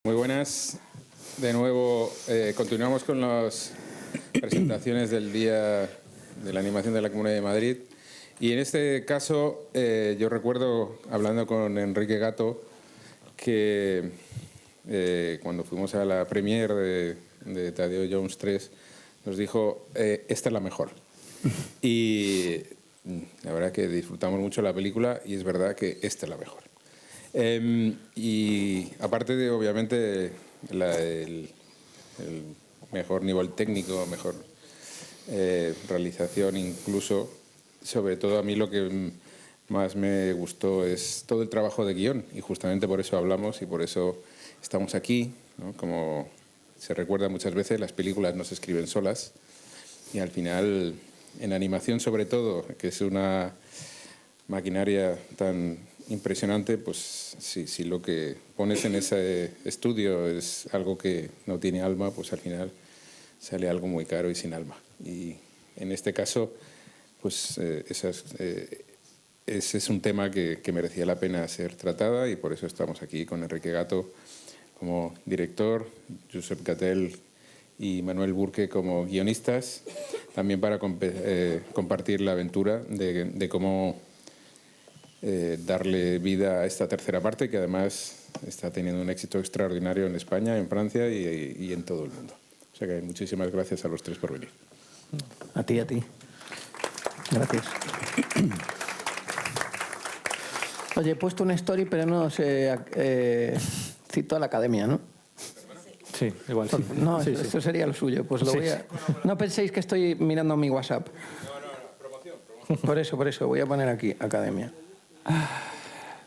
Muy buenas. De nuevo, continuamos con las presentaciones del Día de la Animación de la Comunidad de Madrid. Y en este caso, yo recuerdo, hablando con Enrique Gato, que cuando fuimos a la premiere de Tadeo Jones 3, nos dijo, esta es la mejor. Y la verdad que disfrutamos mucho la película y es verdad que esta es la mejor. Y aparte de, obviamente, el mejor nivel técnico, mejor realización incluso, sobre todo a mí lo que más me gustó es todo el trabajo de guión, y justamente por eso hablamos y por eso estamos aquí, ¿no? Como se recuerda muchas veces, las películas no se escriben solas y al final, en animación sobre todo, que es una maquinaria tan impresionante, pues si lo que pones en ese estudio es algo que no tiene alma, pues al final sale algo muy caro y sin alma. Y en este caso, pues ese es un tema que merecía la pena ser tratada y por eso estamos aquí con Enrique Gato como director, Josep Gatell y Manuel Burque como guionistas, también para compartir la aventura de cómo darle vida a esta tercera parte, que además está teniendo un éxito extraordinario en España, en Francia y en todo el mundo. O sea que muchísimas gracias a los tres por venir. A ti. Gracias. Oye, he puesto una story, pero no sé, cito a la academia, ¿no? Sí, igual sí. No, sí, eso sería lo suyo. Pues lo voy a... No penséis que estoy mirando mi WhatsApp. Promoción. Por eso, voy a poner aquí, academia.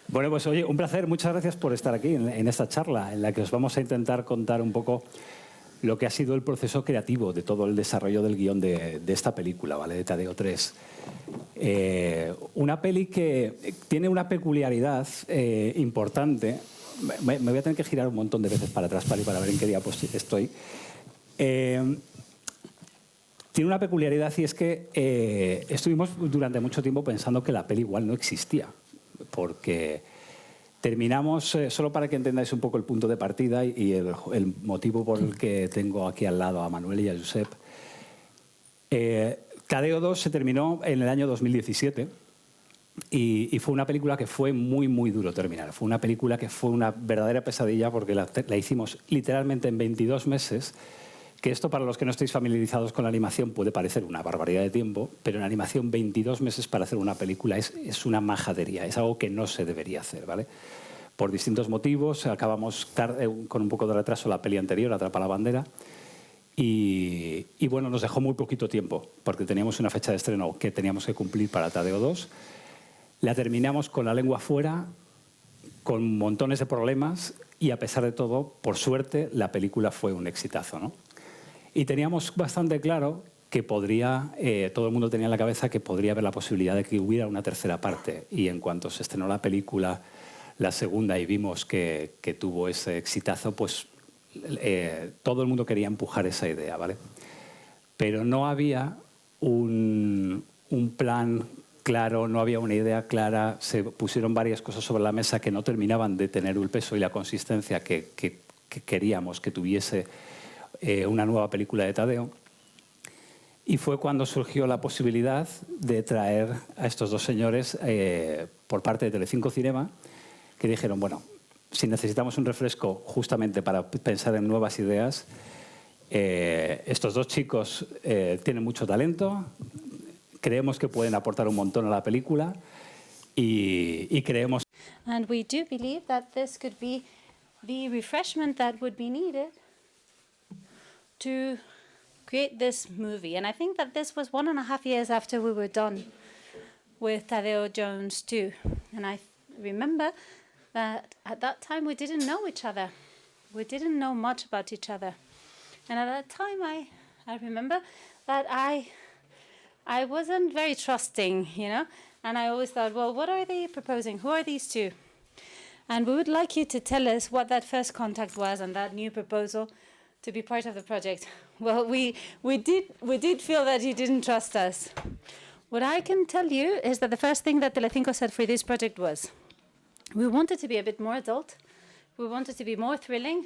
Bueno, pues oye, un placer. Muchas gracias por estar aquí en esta charla en la que os vamos a intentar contar un poco lo que ha sido el proceso creativo de todo el desarrollo del guión de esta película, ¿vale? De Tadeo 3. Una peli que tiene una peculiaridad importante. Me voy a tener que girar un montón de veces para atrás para ver en qué día estoy. Tiene una peculiaridad y es que estuvimos durante mucho tiempo pensando que la peli igual no existía, porque terminamos, solo para que entendáis un poco el punto de partida y el motivo por el que tengo aquí al lado a Manuel y a Josep. Tadeo 2 se terminó en el año 2017 y fue una película que fue muy, muy duro terminar. Fue una película que fue una verdadera pesadilla porque la hicimos literalmente en 22 meses, que esto para los que no estéis familiarizados con la animación puede parecer una barbaridad de tiempo, pero en animación 22 meses para hacer una película es una majadería, es algo que no se debería hacer, ¿vale? Por distintos motivos, acabamos con un poco de retraso la peli anterior, Atrapa la bandera, y bueno, nos dejó muy poquito tiempo, porque teníamos una fecha de estreno que teníamos que cumplir para Tadeo 2. La terminamos con la lengua fuera, con montones de problemas, y a pesar de todo, por suerte, la película fue un exitazo, ¿no? Y teníamos bastante claro que podría, todo el mundo tenía en la cabeza que podría haber la posibilidad de que hubiera una tercera parte. Y en cuanto se estrenó la película, la segunda, y vimos que tuvo ese exitazo, pues todo el mundo quería empujar esa idea, ¿vale? Pero no había un plan claro, no había una idea clara, se pusieron varias cosas sobre la mesa que no terminaban de tener el peso y la consistencia que queríamos que tuviese una nueva película de Tadeo, y fue cuando surgió la posibilidad de traer a estos dos señores por parte de Telecinco Cinema, que dijeron, bueno, si necesitamos un refresco justamente para pensar en nuevas ideas, estos dos chicos tienen mucho talento, creemos que pueden aportar un montón a la película y creemos... And we do believe that this could be the refreshment that would be needed to create this movie. And I think that this was 1.5 years after we were done with Tadeo Jones 2. And I remember that at that time we didn't know each other. We didn't know much about each other. And at that time I remember that I wasn't very trusting, you know, and I always thought, well, what are they proposing? Who are these two? And we would like you to tell us what that first contact was and that new proposal to be part of the project. Well, we did feel that you didn't trust us. What I can tell you is that the first thing that Telecinco said for this project was, we wanted to be a bit more adult, we wanted to be more thrilling,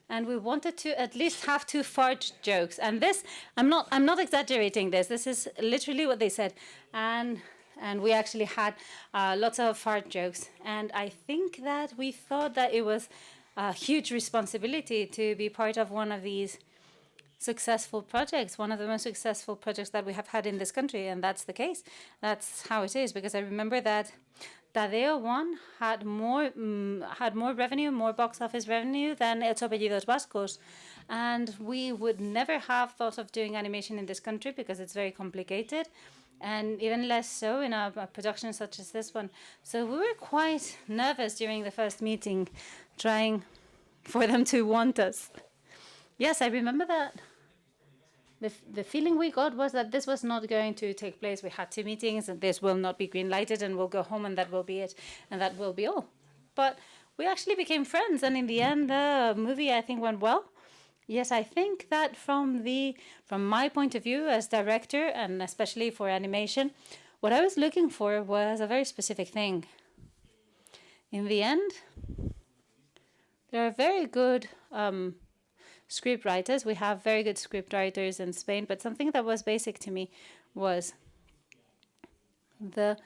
and we wanted to at least have 2 fart jokes. And this, I'm not exaggerating this. This is literally what they said. And we actually had lots of fart jokes. And I think that we thought that it was a huge responsibility to be part of one of these successful projects, one of the most successful projects that we have had in this country, and that's the case. That's how it is, because I remember that Tadeo 1 had more revenue, more box office revenue than Ocho Apellidos Vascos. And we would never have thought of doing animation in this country because it's very complicated, and even less so in a production such as this one. So we were quite nervous during the first meeting, trying for them to want us. Yes, I remember that. The feeling we got was that this was not going to take place. We had 2 meetings, and this will not be green-lighted, and we'll go home, and that will be it, and that will be all. But we actually became friends, and in the end, the movie, I think, went well. Yes, I think that from my point of view as director, and especially for animation, what I was looking for was a very specific thing. In the end, there are very good script writers. We have very good script writers in Spain, but something that was basic to me was the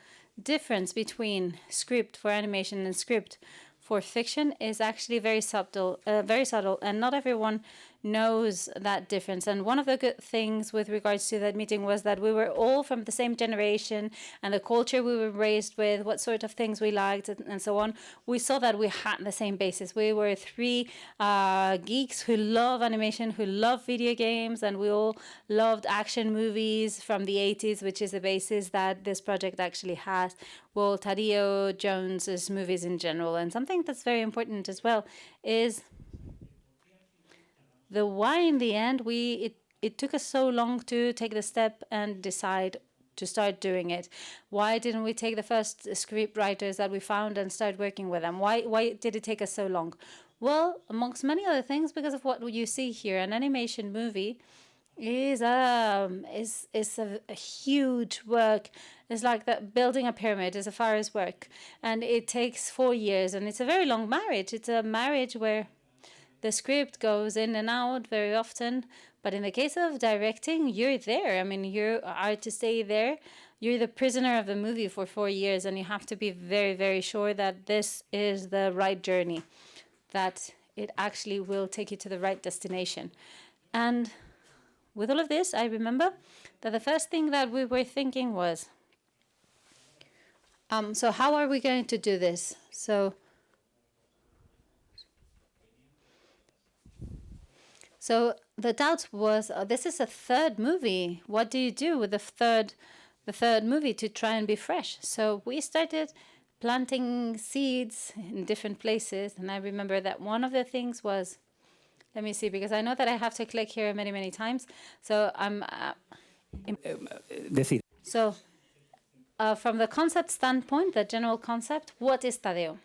difference between script for animation and script for fiction is actually very subtle, and not everyone knows that difference. And one of the good things with regards to that meeting was that we were all from the same generation, and the culture we were raised with, what sort of things we liked, and so on. We saw that we had the same basis. We were 3 geeks who love animation, who love video games, and we all loved action movies from the 80s, which is the basis that this project actually has. Well, Tadeo Jones's movies in general. And something that's very important as well is the why in the end it took us so long to take the step and decide to start doing it. Why didn't we take the first script writers that we found and start working with them? Why did it take us so long? Well, amongst many other things, because of what you see here. An animation movie is a huge work. It's like that building a pyramid is a farmer's work, and it takes 4 years, and it's a very long marriage. It's a marriage where the script goes in and out very often, but in the case of directing, you're there. I mean, you are to stay there. You're the prisoner of the movie for 4 years, and you have to be very, very sure that this is the right journey, that it actually will take you to the right destination. And with all of this, I remember that the first thing that we were thinking was, so how are we going to do this? So the doubt was, this is a 3rd movie. What do you do with the third movie to try and be fresh? So we started planting seeds in different places. And I remember that one of the things was, let me see, because I know that I have to click here many, many times. So I'm... So from the concept standpoint, the general concept, what is Tadeo?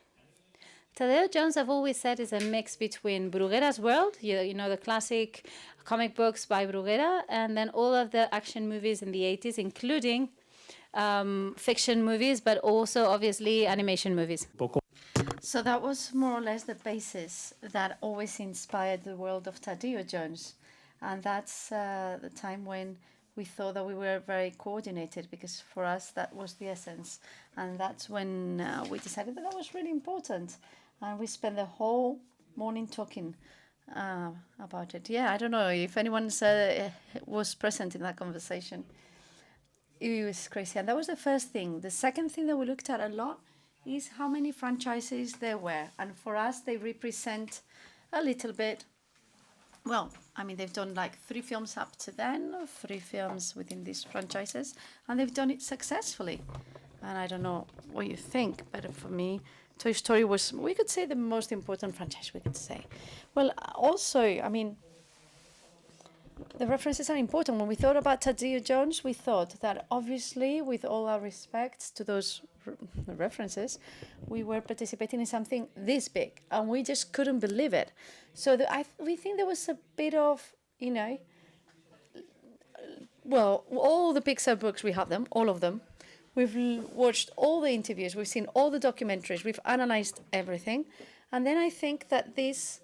Tadeo Jones, I've always said, is a mix between Bruguera's world, you know, the classic comic books by Bruguera, and then all of the action movies in the 80s, including fiction movies, but also, obviously, animation movies. So that was more or less the basis that always inspired the world of Tadeo Jones. And that's the time when we thought that we were very coordinated, because for us that was the essence. And that's when we decided that was really important. And we spent the whole morning talking about it. Yeah, I don't know if anyone was present in that conversation. It was crazy. And that was the first thing. The second thing that we looked at a lot is how many franchises there were. And for us, they represent a little bit. Well, I mean, they've done like 3 films up to then, 3 films within these franchises, and they've done it successfully. And I don't know what you think, but for me, Toy Story was, we could say, the most important franchise, we could say. Well, also, I mean, the references are important. When we thought about Tadeo Jones, we thought that obviously, with all our respects to those references, we were participating in something this big, and we just couldn't believe it. So we think there was a bit of, you know, well, all the Pixar books, we have them, all of them. We've watched all the interviews, we've seen all the documentaries, we've analyzed everything. And then I think that this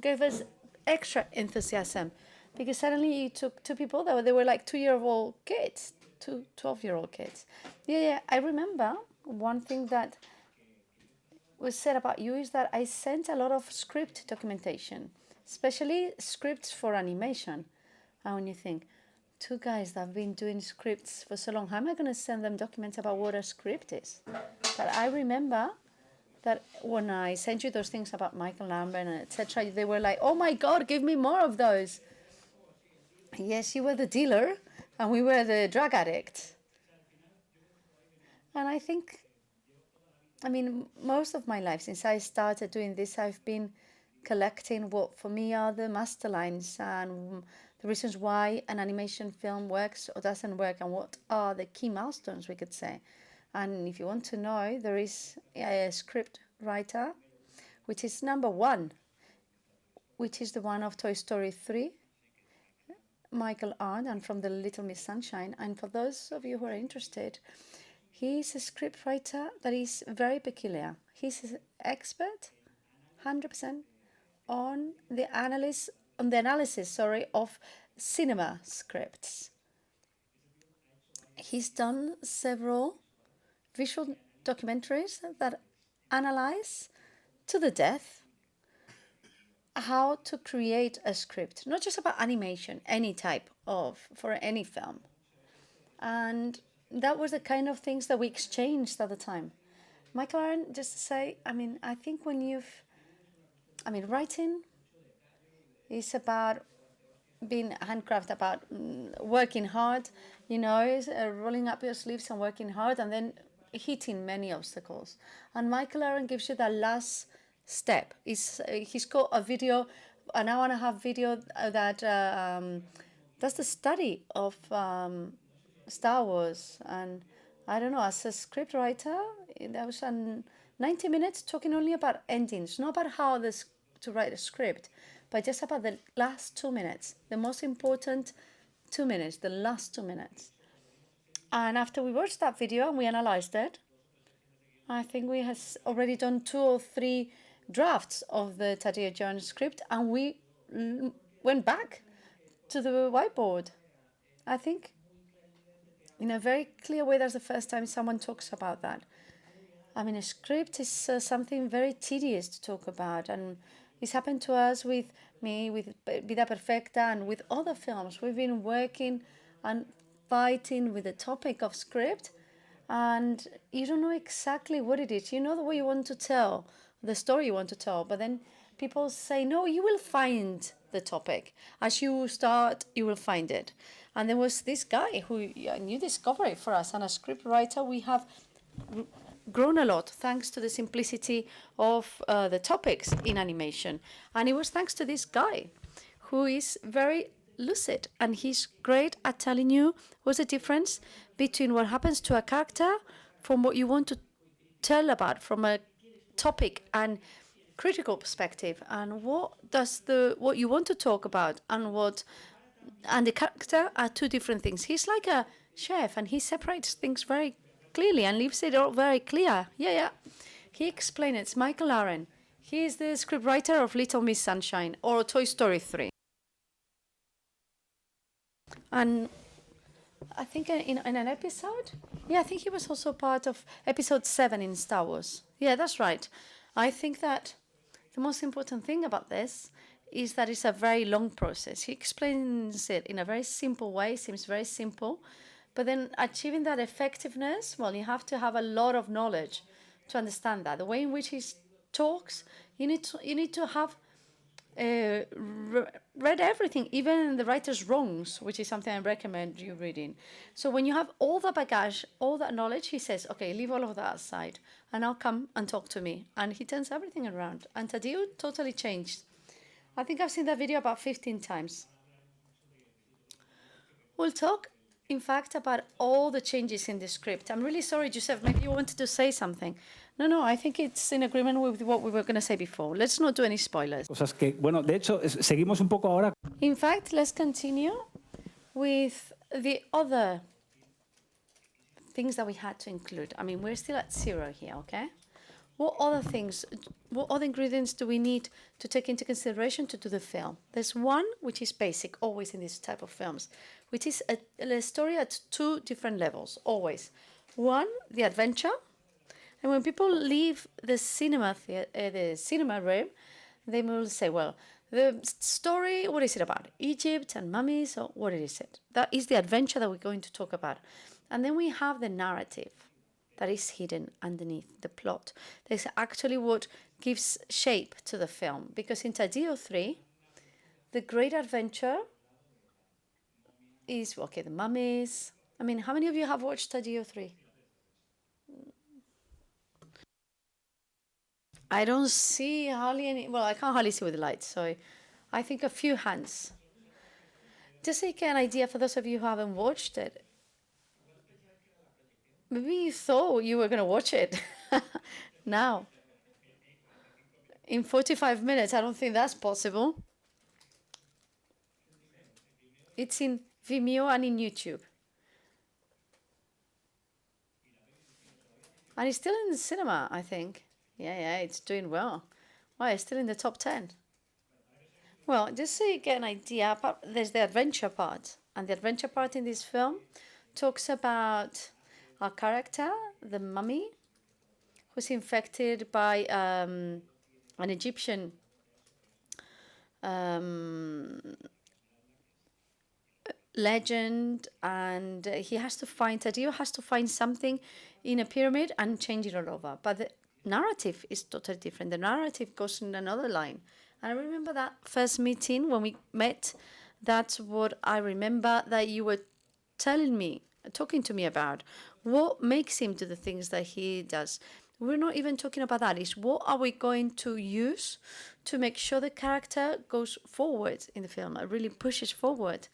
gave us extra enthusiasm, because suddenly you took two people that they were like 2-year-old kids, 12-year-old kids. Yeah, I remember one thing that was said about you is that I sent a lot of script documentation, especially scripts for animation. And when you think, two guys that have been doing scripts for so long, how am I going to send them documents about what a script is? But I remember that when I sent you those things about Michael Lambert and etc., they were like, oh my God, give me more of those. Yes, you were the dealer and we were the drug addict. And I think, most of my life, since I started doing this, I've been collecting what for me are the master lines and the reasons why an animation film works or doesn't work, and what are the key milestones, we could say. And if you want to know, there is a script writer, which is number one, which is the one of Toy Story 3, Michael Arndt, and from the Little Miss Sunshine. And for those of you who are interested, he's a script writer that is very peculiar. He's an expert, 100%, on the analysis of cinema scripts. He's done several visual documentaries that analyze to the death how to create a script, not just about animation, any type of, for any film. And that was the kind of things that we exchanged at the time. Michael Arndt, just to say, I think when writing is about being handcraft, about working hard, rolling up your sleeves and working hard, and then hitting many obstacles. And Michael Arndt gives you that last step. He's got a video, an hour-and-a-half video that that's the study of Star Wars. And I don't know, as a script writer, that was 90 minutes talking only about endings, not about how to write a script, but just about the last 2 minutes, the most important 2 minutes, the last 2 minutes. And after we watched that video and we analyzed it, I think we have already done 2 or 3 drafts of the Tadeo Jones script, and we went back to the whiteboard. I think in a very clear way, that's the first time someone talks about that. A script is something very tedious to talk about, and it's happened to us with me, with Vida Perfecta, and with other films. We've been working and fighting with the topic of script, and you don't know exactly what it is. You know the way you want to tell, the story you want to tell, but then people say, no, you will find the topic. As you start, you will find it. And there was this guy who, a new discovery for us, and a script writer, we have grown a lot thanks to the simplicity of the topics in animation. And it was thanks to this guy who is very lucid, and he's great at telling you what's the difference between what happens to a character from what you want to tell about from a topic and critical perspective, and what you want to talk about and the character are two different things. He's like a chef, and he separates things very clearly and leaves it all very clear. Yeah. He explained it. It's Michael Arndt. He is the scriptwriter of Little Miss Sunshine or Toy Story 3. And I think in an episode, I think he was also part of episode 7 in Star Wars. Yeah, that's right. I think that the most important thing about this is that it's a very long process. He explains it in a very simple way, seems very simple, but then achieving that effectiveness, well, you have to have a lot of knowledge to understand that. The way in which he talks, you need to have read everything, even the writer's wrongs, which is something I recommend you reading. So when you have all the baggage, all that knowledge, he says, okay, leave all of that aside, and now come and talk to me. And he turns everything around. And Tadeo totally changed. I think I've seen that video about 15 times. We'll talk, in fact, about all the changes in the script. I'm really sorry, Josep, maybe you wanted to say something. No, I think it's in agreement with what we were going to say before. Let's not do any spoilers. Cosas que, bueno, de hecho, seguimos un poco ahora. In fact, let's continue with the other things that we had to include. We're still at 0 here, okay? what other things, what other ingredients do we need to take into consideration to do the film? There's one which is basic, always in this type of films, which is a story at two different levels, always. One, the adventure. And when people leave the cinema room, they will say, well, the story, what is it about? Egypt and mummies, or what is it? That is the adventure that we're going to talk about. And then we have the narrative that is hidden underneath the plot. That's actually what gives shape to the film. Because in Tadeo 3, the great adventure is, okay, the mummies. I mean, how many of you have watched Tadeo 3? I don't see hardly any, well, I can't hardly see with the lights, so I think a few hands. Just to get an idea for those of you who haven't watched it, maybe you thought you were going to watch it now. In 45 minutes, I don't think that's possible. It's in Vimeo and in YouTube. And it's still in the cinema, I think. Yeah, it's doing well. Why, it's still in the top 10. Well, just so you get an idea, there's the adventure part. And the adventure part in this film talks about our character, the mummy, who's infected by an Egyptian legend, and Tadeo has to find something in a pyramid and change it all over. But the narrative is totally different. The narrative goes in another line. And I remember that first meeting when we met, that's what I remember that you were talking to me about. What makes him do the things that he does? We're not even talking about that. It's what are we going to use to make sure the character goes forward in the film, really pushes forward.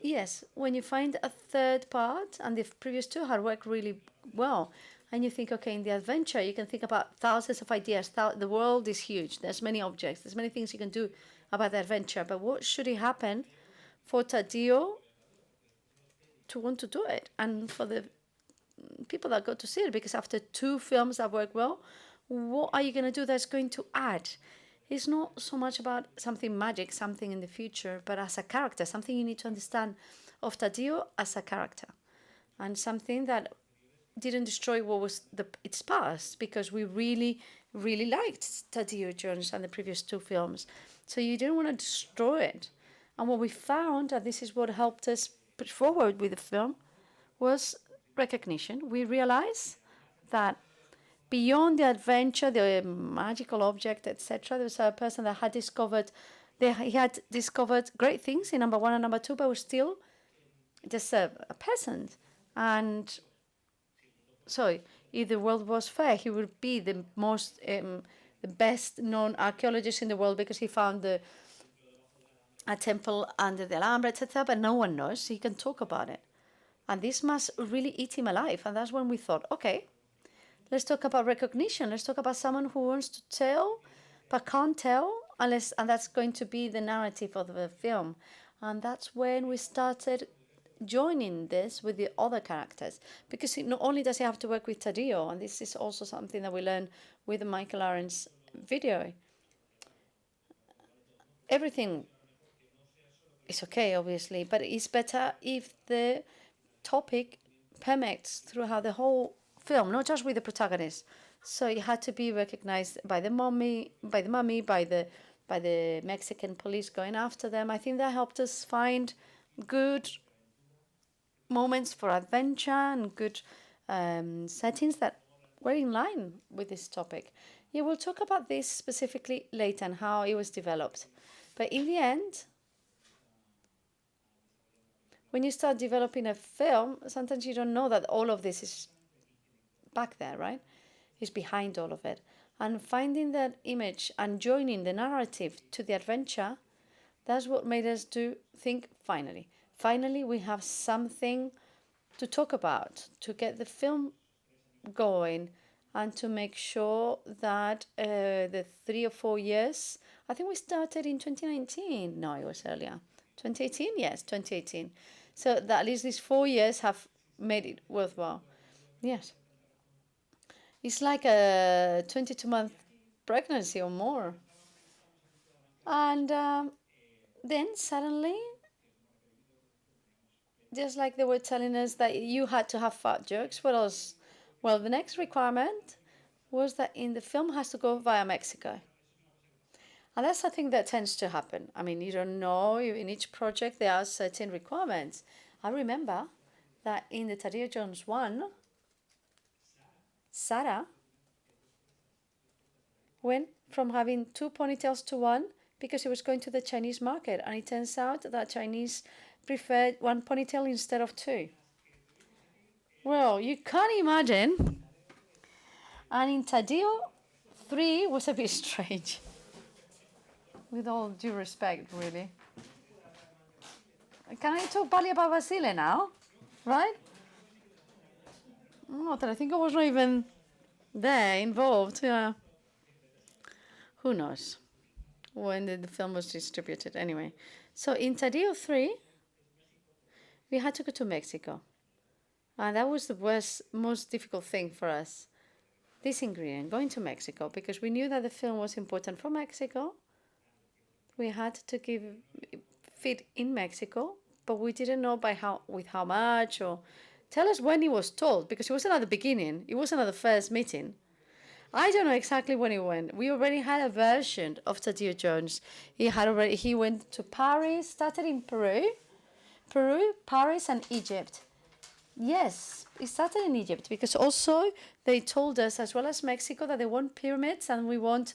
Yes, when you find a third part, and the previous two had worked really well, and you think, okay, in the adventure, you can think about thousands of ideas. The world is huge. There's many objects. There's many things you can do about the adventure. But what should it happen for Tadeo to want to do it? And for the people that go to see it, because after two films that work well, what are you going to do that's going to add? It's not so much about something magic, something in the future, but as a character, something you need to understand of Tadeo as a character, and something that didn't destroy what was its past, because we really, really liked Tadeo Jones and the previous two films. So you didn't want to destroy it. And what we found, and this is what helped us push forward with the film, was recognition. We realized that beyond the adventure, the magical object, etc., there was a person that had discovered, he had discovered great things in number 1 and number 2, but was still just a peasant. And so if the world was fair, he would be the most, the best known archaeologist in the world, because he found a temple under the Alhambra, etc., but no one knows. He can talk about it. And this must really eat him alive. And that's when we thought, okay, let's talk about recognition. Let's talk about someone who wants to tell but can't tell, and that's going to be the narrative of the film. And that's when we started joining this with the other characters, because not only does he have to work with Tadeo, and this is also something that we learned with Michael Aaron's video. Everything is okay, obviously, but it's better if the topic permeates throughout the whole film, not just with the protagonist. So it had to be recognized by the mummy, by the Mexican police going after them. I think that helped us find good moments for adventure and good settings that were in line with this topic. Yeah, we'll talk about this specifically later and how it was developed. But in the end, when you start developing a film, sometimes you don't know that all of this is back there, right? Is behind all of it. And finding that image and joining the narrative to the adventure, that's what made us think, finally we have something to talk about, to get the film going, and to make sure that the 3 or 4 years, I think we started in 2019. No, it was earlier. 2018? Yes, 2018. So that at least these 4 years have made it worthwhile. Yes. It's like a 22-month pregnancy or more. And then suddenly, just like they were telling us that you had to have fat jokes, what else? Well, the next requirement was that in the film has to go via Mexico. And that's something that tends to happen. I mean, you don't know, in each project there are certain requirements. I remember that in the Tadeo Jones one, Sarah went from having 2 ponytails to 1 because he was going to the Chinese market. And it turns out that Chinese preferred 1 ponytail instead of 2. Well, you can't imagine. And in Tadeo, 3 was a bit strange. With all due respect, really. Can I talk badly about Basile now? Right? Not that I think I was not even there, involved. Yeah. Who knows? When the film was distributed, anyway. So in Tadeo 3, we had to go to Mexico. And that was the most difficult thing for us. This ingredient, going to Mexico, because we knew that the film was important for Mexico. We had to fit in Mexico, but we didn't know with how much, or tell us when he was told, because it wasn't at the beginning, it wasn't at the first meeting. I don't know exactly when he went. We already had a version of Tadeo Jones. He went to Paris, started in Peru, Paris, and Egypt. Yes, it started in Egypt because also they told us, as well as Mexico, that they want pyramids and we want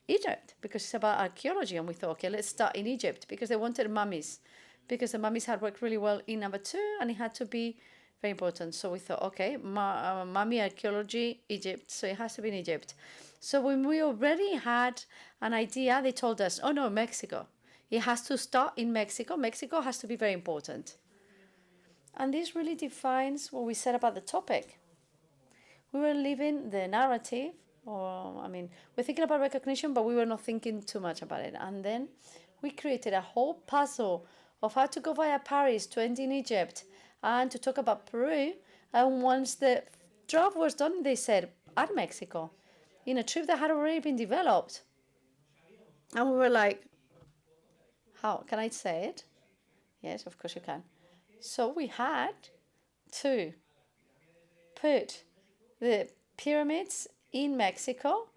Egypt because it's about archaeology. And we thought, okay, let's start in Egypt because they wanted mummies, because the mummies had worked really well in number 2 and it had to be very important. So we thought, okay, mummy archaeology, Egypt. So it has to be in Egypt. So when we already had an idea, they told us, oh no, Mexico. It has to start in Mexico. Mexico has to be very important. And this really defines what we said about the topic. We were living the narrative, we're thinking about recognition, but we were not thinking too much about it. And then we created a whole puzzle of how to go via Paris to end in Egypt and to talk about Peru. And once the draft was done, they said, add Mexico, in a trip that had already been developed. And we were like, how? Can I say it? Yes, of course you can. So we had to put the pyramids in Mexico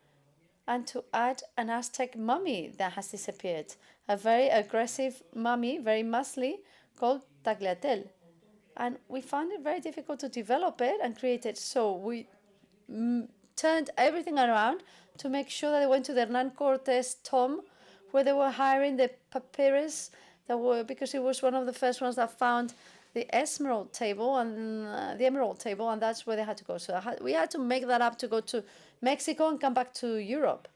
and to add an Aztec mummy that has disappeared, a very aggressive mummy, very muscly, called Tagliatelle. And we found it very difficult to develop it and create it. So we turned everything around to make sure that they went to the Hernan Cortes tomb, where they were hiring the papyrus because it was one of the first ones that found the emerald table, and that's where they had to go. So we had to make that up to go to Mexico and come back to Europe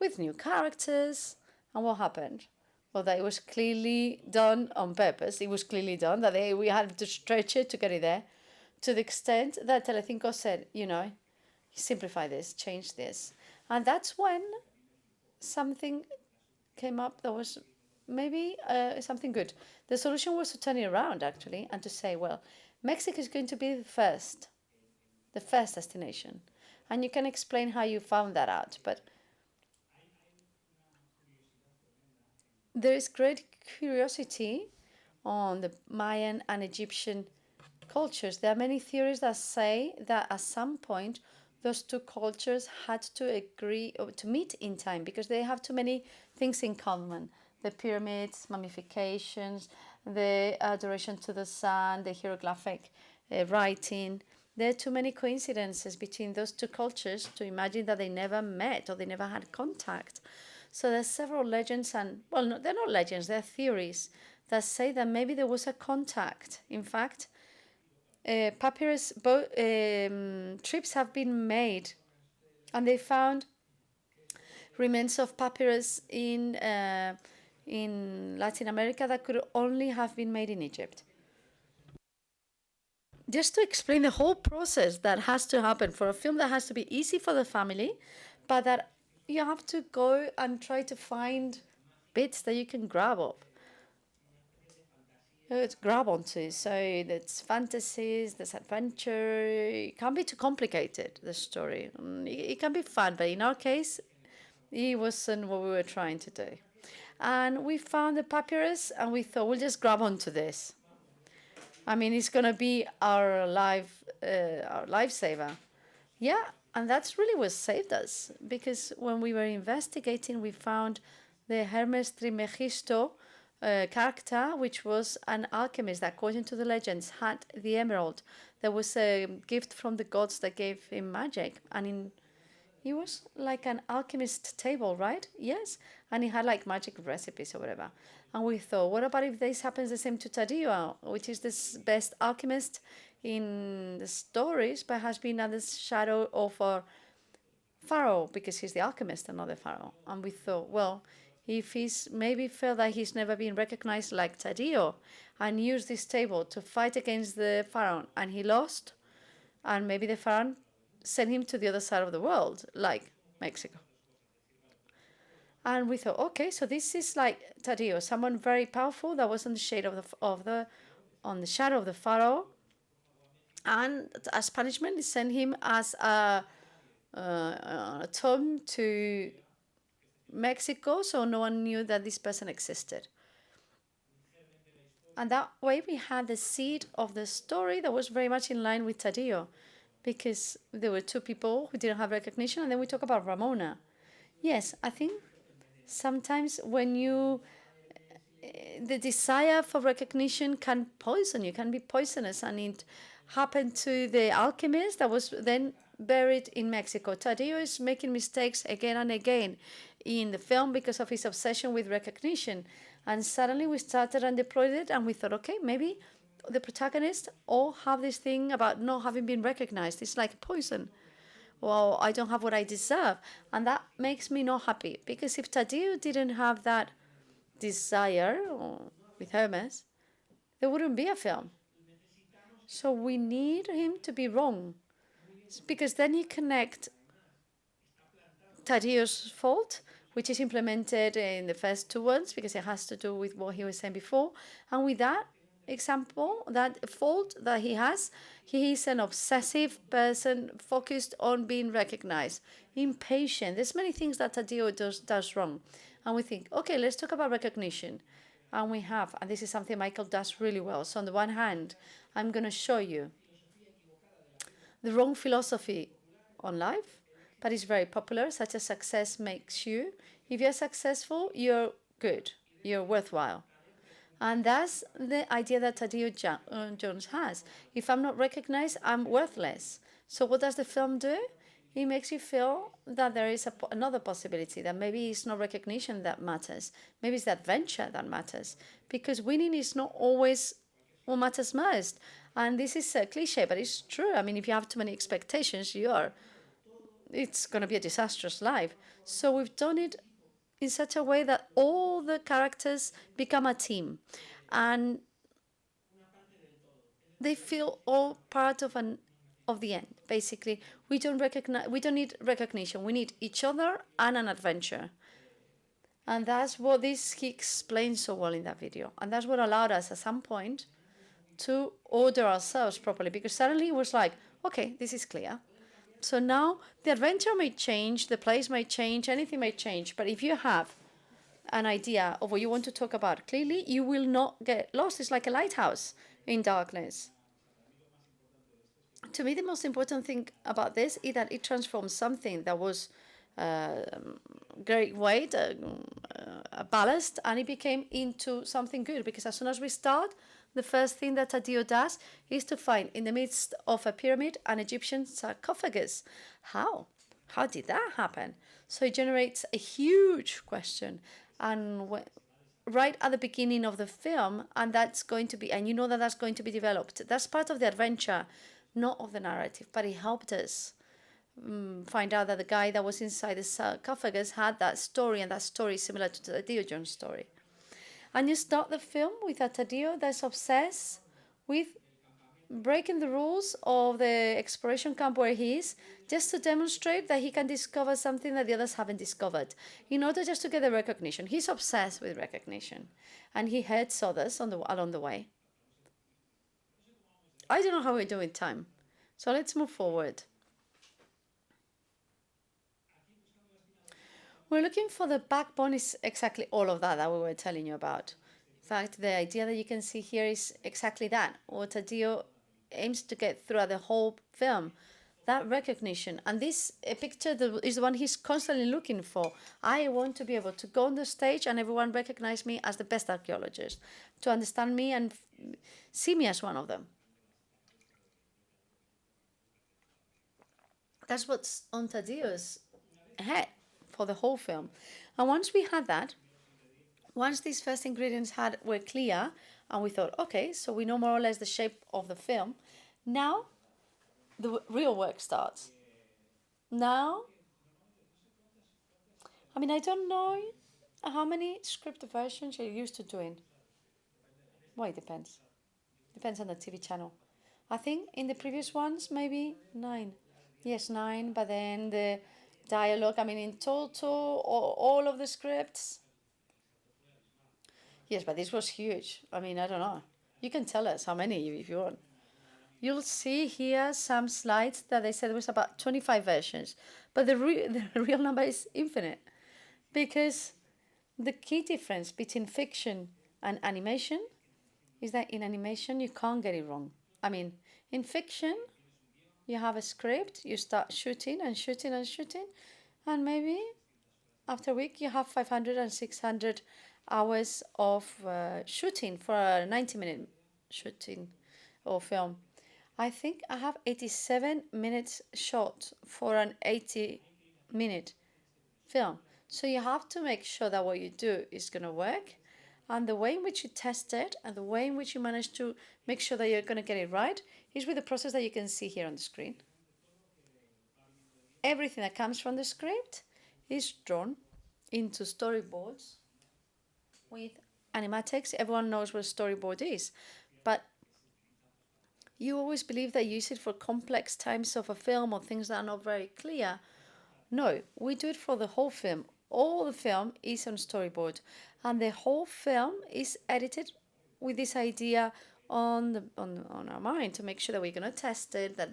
with new characters. And what happened? Well, that it was clearly done on purpose. It was clearly done that we had to stretch it to get it there, to the extent that Telecinco said, simplify this, change this. And that's when something came up that was maybe something good. The solution was to turn it around, actually, and to say, well, Mexico is going to be the first destination. And you can explain how you found that out. But there is great curiosity on the Mayan and Egyptian cultures. There are many theories that say that at some point those two cultures had to agree to meet in time because they have too many things in common. The pyramids, mummifications, the adoration to the sun, the hieroglyphic writing. There are too many coincidences between those two cultures to imagine that they never met or they never had contact. So there's several legends they're not legends, they're theories that say that maybe there was a contact. In fact, papyrus trips have been made, and they found remains of papyrus in Latin America that could only have been made in Egypt. Just to explain the whole process that has to happen for a film that has to be easy for the family, but that you have to go and try to find bits that you can grab up. grab onto. So there's fantasies, there's adventure. It can't be too complicated, the story. It can be fun, but in our case, it wasn't what we were trying to do. And we found the papyrus, and we thought, we'll just grab onto this. I mean, it's going to be our lifesaver. Yeah, and that's really what saved us, because when we were investigating, we found the Hermes Trismegisto character, which was an alchemist that, according to the legends, had the emerald. There was a gift from the gods that gave him magic, and it was like an alchemist table, right? Yes, and he had like magic recipes or whatever. And we thought, what about if this happens the same to Tadeo, which is the best alchemist in the stories, but has been under the shadow of a pharaoh, because he's the alchemist and not the pharaoh. And we thought, well, if he's maybe felt that he's never been recognized like Tadeo, and used this table to fight against the pharaoh, and he lost, and maybe the pharaoh sent him to the other side of the world, like Mexico. And we thought, okay, so this is like Tadeo, someone very powerful that was on the shade of the shadow of the pharaoh, and as punishment, they sent him as a tomb to Mexico, so no one knew that this person existed. And that way, we had the seed of the story that was very much in line with Tadeo, because there were two people who didn't have recognition, and then we talk about Ramona. Yes, I think sometimes when the desire for recognition can poison you, can be poisonous, and it happened to the alchemist that was then buried in Mexico. Tadeo is making mistakes again and again in the film because of his obsession with recognition. And suddenly we started and deployed it, and we thought, okay, maybe the protagonists all have this thing about not having been recognized. It's like poison. Well, I don't have what I deserve. And that makes me not happy, because if Tadeo didn't have that desire with Hermes, there wouldn't be a film. So we need him to be wrong, because then you connect Tadeo's fault, which is implemented in the first two ones, because it has to do with what he was saying before. And with that example, that fault that he has, he is an obsessive person focused on being recognized, impatient. There's many things that Tadeo does wrong. And we think, okay, let's talk about recognition. And we have, and this is something Michael does really well. So on the one hand, I'm going to show you the wrong philosophy on life, but it's very popular, such as success makes you. If you're successful, you're good, you're worthwhile. And that's the idea that Tadeo Jones has. If I'm not recognized, I'm worthless. So what does the film do? It makes you feel that there is another possibility, that maybe it's not recognition that matters. Maybe it's the adventure that matters. Because winning is not always what matters most. And this is a cliche, but it's true. I mean, if you have too many expectations, it's going to be a disastrous life. So we've done it in such a way that all the characters become a team, and they feel all part of the end. Basically, we don't need recognition. We need each other and an adventure. And that's what he explains so well in that video. And that's what allowed us at some point to order ourselves properly, because suddenly it was like, okay, this is clear. So now the adventure may change, the place may change, anything may change. But if you have an idea of what you want to talk about clearly, you will not get lost. It's like a lighthouse in darkness. To me, the most important thing about this is that it transforms something that was great weight, a ballast, and it became into something good. Because as soon as we start, the first thing that Tadeo does is to find in the midst of a pyramid an Egyptian sarcophagus. How? How did that happen? So it generates a huge question. And right at the beginning of the film, and that's going to be, and you know that that's going to be developed. That's part of the adventure, not of the narrative, but it helped us find out that the guy that was inside the sarcophagus had that story, and that story is similar to the Tadeo Jones story. And you start the film with a Tadeo that's obsessed with breaking the rules of the exploration camp where he is, just to demonstrate that he can discover something that the others haven't discovered, in order just to get the recognition. He's obsessed with recognition, and he hurts others along the way. I don't know how we're doing time. So let's move forward. We're looking for the backbone is exactly all of that we were telling you about. In fact, the idea that you can see here is exactly that. What Tadeo aims to get throughout the whole film, that recognition. And this picture is the one he's constantly looking for. I want to be able to go on the stage and everyone recognize me as the best archaeologist, to understand me and see me as one of them. That's what's on Tadeo's head for the whole film. And once we had that, once these first ingredients were clear, and we thought, okay, so we know more or less the shape of the film, now the real work starts. Now, I mean, I don't know how many script versions you're used to doing. Well, it depends. Depends on the TV channel. I think in the previous ones, maybe 9. Yes, 9, but then the dialogue, I mean, in total, all of the scripts. Yes, but this was huge. I mean, I don't know. You can tell us how many if you want. You'll see here some slides that they said was about 25 versions, but the real number is infinite, because the key difference between fiction and animation is that in animation you can't get it wrong. I mean, in fiction, you have a script, you start shooting and shooting and shooting, and maybe after a week you have 500 and 600 hours of shooting for a 90-minute shooting or film. I think I have 87 minutes shot for an 80-minute film. So you have to make sure that what you do is going to work, and the way in which you test it and the way in which you manage to make sure that you're going to get it right is with the process that you can see here on the screen. Everything that comes from the script is drawn into storyboards with animatics. Everyone knows what a storyboard is, but you always believe that you use it for complex times of a film or things that are not very clear. No, we do it for the whole film. All the film is on storyboard, and the whole film is edited with this idea on our mind to make sure that we're going to test it, that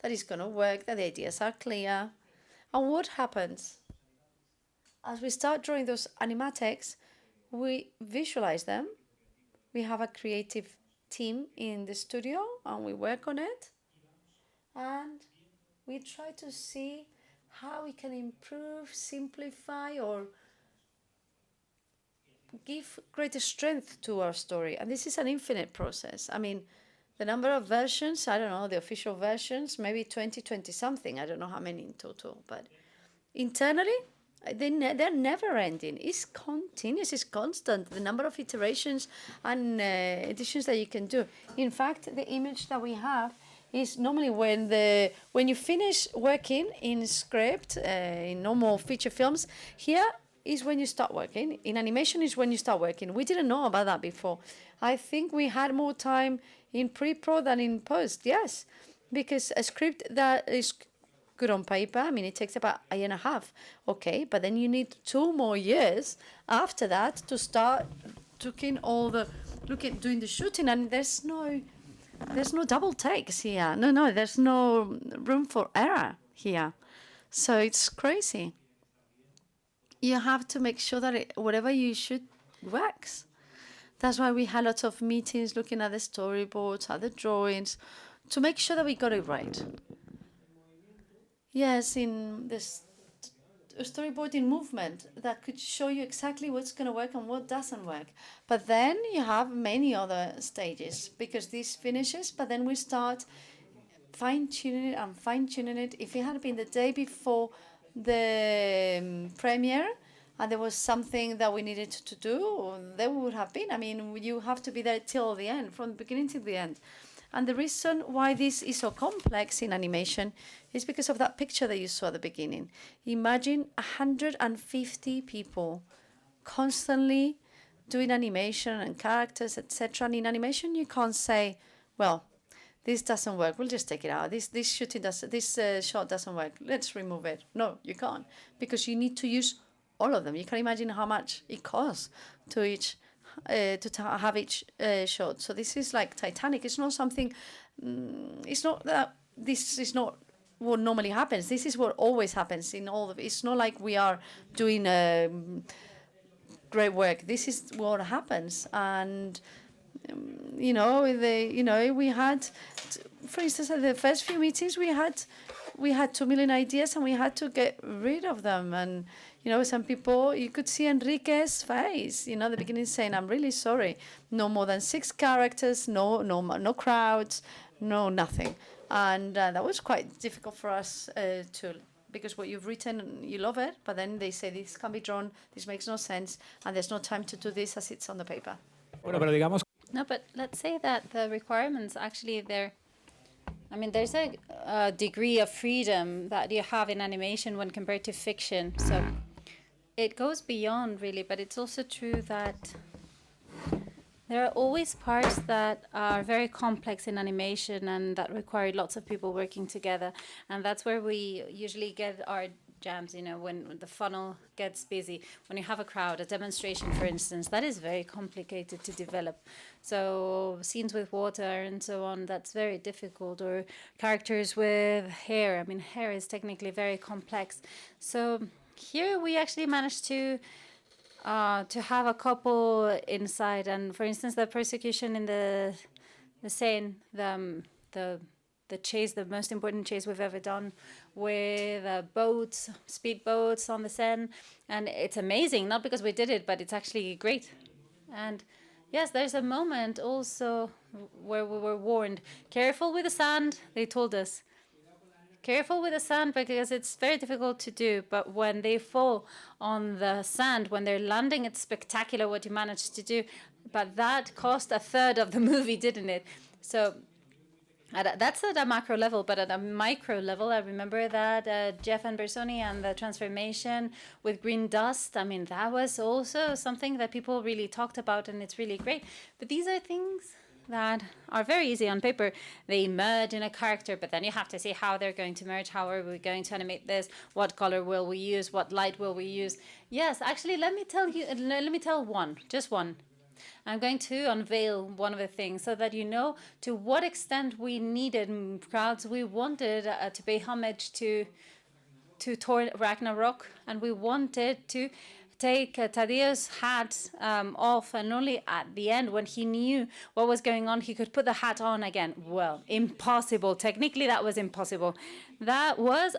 it's going to work, that the ideas are clear. And what happens? As we start drawing those animatics, we visualize them. We have a creative team in the studio and we work on it. And we try to see how we can improve, simplify, or give greater strength to our story. And this is an infinite process. I mean, the number of versions, I don't know, the official versions, maybe 20 something. I don't know how many in total. But internally, they're never ending. It's continuous, it's constant. The number of iterations and editions that you can do. In fact, the image that we have is normally when you finish working in script, in normal feature films, here is when you start working. In animation is when you start working. We didn't know about that before. I think we had more time in pre-pro than in post, yes. Because a script that is good on paper, I mean, it takes about a year and a half. Okay, but then you need 2 more years after that to start doing the shooting, and there's no double takes here. No, there's no room for error here. So it's crazy. You have to make sure that whatever you shoot works. That's why we had lots of meetings looking at the storyboards, at the drawings, to make sure that we got it right. Yes, in this storyboarding movement that could show you exactly what's going to work and what doesn't work. But then you have many other stages, because this finishes, but then we start fine-tuning it and fine-tuning it. If it had been the day before the premiere and there was something that we needed to do, there would have been. I mean, you have to be there till the end, from the beginning to the end. And the reason why this is so complex in animation is because of that picture that you saw at the beginning. Imagine 150 people constantly doing animation and characters, etc. And in animation, you can't say, well, this doesn't work, we'll just take it out. This shot doesn't work, let's remove it. No, you can't, because you need to use all of them. You can imagine how much it costs to have each shot. So this is like Titanic. It's not something it's not that this is not what normally happens. This is what always happens in all of it. It's not like we are doing great work. This is what happens. And, we had, for instance, at the first few meetings, we had 2 million ideas and we had to get rid of them. And, some people, you could see Enrique's face, at the beginning saying, I'm really sorry. No more than 6 characters, no crowds, no nothing. And that was quite difficult for us because what you've written, you love it, but then they say this can't be drawn, this makes no sense, and there's no time to do this as it's on the paper. Bueno, pero digamos. No, but let's say that the requirements actually there's a degree of freedom that you have in animation when compared to fiction. So it goes beyond really, but it's also true that there are always parts that are very complex in animation and that require lots of people working together. And that's where we usually get our jams, when the funnel gets busy. When you have a crowd, a demonstration, for instance, that is very complicated to develop. So scenes with water and so on, that's very difficult. Or characters with hair. Hair is technically very complex. So here we actually managed to have a couple inside, and for instance, the persecution in the Seine, the chase, the most important chase we've ever done, with boats, speedboats on the Seine, and it's amazing. Not because we did it, but it's actually great. And yes, there's a moment also where we were warned: careful with the sand. They told us. Careful with the sand because it's very difficult to do. But when they fall on the sand, when they're landing, it's spectacular what you managed to do. But that cost a third of the movie, didn't it? So that's at a macro level. But at a micro level, I remember that Jeff and Bersoni and the transformation with green dust. That was also something that people really talked about, and it's really great. But these are things that are very easy on paper. They merge in a character, but then you have to see how they're going to merge. How are we going to animate this? What color will we use? What light will we use? Yes, actually, let me tell one, just one. I'm going to unveil one of the things so that you know to what extent we needed crowds. We wanted to pay homage to Thor Ragnarok, and we wanted to take Tadeo's hat off, and only at the end, when he knew what was going on, he could put the hat on again. Well, impossible. Technically, that was impossible. That was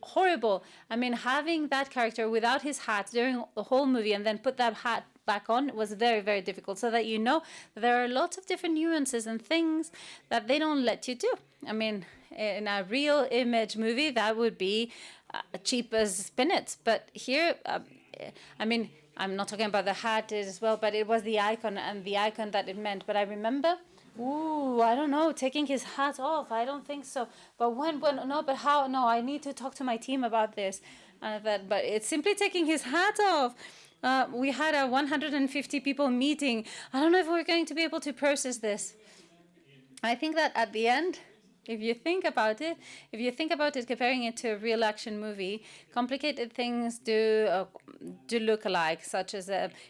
horrible. Having that character without his hat during the whole movie and then put that hat back on was very, very difficult, so that there are lots of different nuances and things that they don't let you do. In a real image movie, that would be cheap as peanuts. But here, I'm not talking about the hat as well, but it was the icon and the icon that it meant. But I remember, I don't know, taking his hat off. I don't think so. But how? No, I need to talk to my team about this. But it's simply taking his hat off. We had a 150 people meeting. I don't know if we're going to be able to process this. I think that at the end, if you think about it, comparing it to a real action movie, complicated things do look alike, such as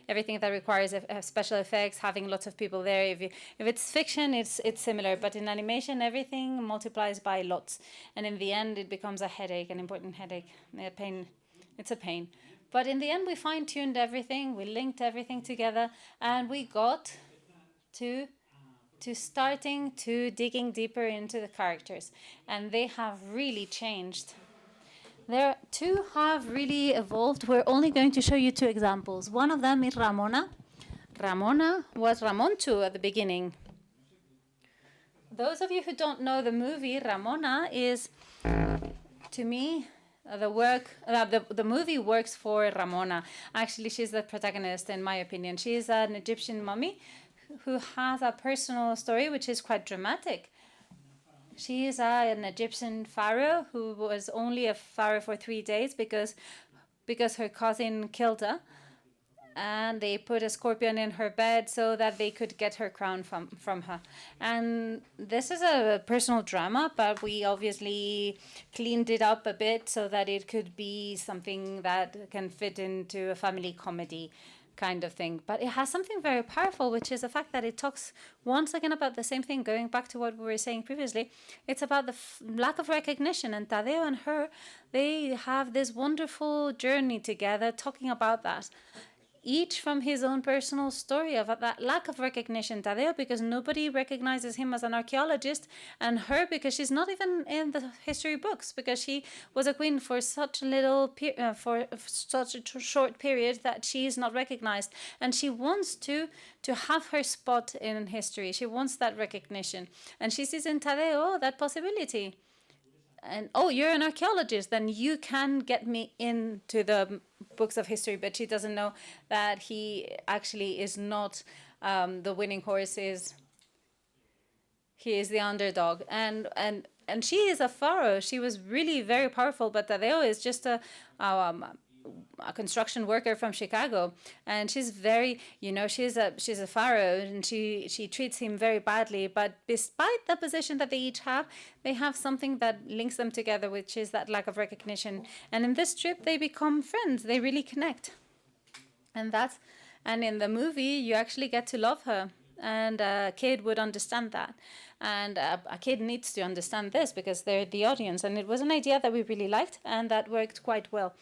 everything that requires special effects, having lots of people there. If it's fiction, it's similar, but in animation, everything multiplies by lots, and in the end, it becomes a headache, an important headache, a pain. It's a pain. But in the end, we fine-tuned everything, we linked everything together, and we got to starting to digging deeper into the characters, and they have really changed. There two have really evolved. We're only going to show you 2 examples. One of them is Ramona. Ramona was Ramonchu at the beginning. Those of you who don't know the movie, Ramona is, to me, the movie works for Ramona. Actually, she's the protagonist, in my opinion. She is an Egyptian mummy who has a personal story which is quite dramatic. She is an Egyptian pharaoh who was only a pharaoh for 3 days because her cousin killed her, and they put a scorpion in her bed so that they could get her crown from her. And this is a personal drama, but we obviously cleaned it up a bit so that it could be something that can fit into a family comedy. kind of thing. But it has something very powerful, which is the fact that it talks once again about the same thing, going back to what we were saying previously. It's about the lack of recognition, and Tadeo and her, they have this wonderful journey together talking about that. Each from his own personal story of that lack of recognition. Tadeo because nobody recognizes him as an archaeologist, and her because she's not even in the history books, because she was a queen for such for such a short period that she is not recognized, and she wants to have her spot in history. She wants that recognition, and she sees in Tadeo that possibility. And oh, you're an archaeologist, then you can get me into the books of history. But she doesn't know that he actually is not the winning horse. He is the underdog, and she is a pharaoh. She was really very powerful, but Tadeo is just a construction worker from Chicago, and she's very, she's a pharaoh, and she treats him very badly. But despite the position that they each have, they have something that links them together, which is that lack of recognition. And in this trip, they become friends. They really connect, and in the movie, you actually get to love her. And a kid would understand that. And a kid needs to understand this because they're the audience. And it was an idea that we really liked, and that worked quite well.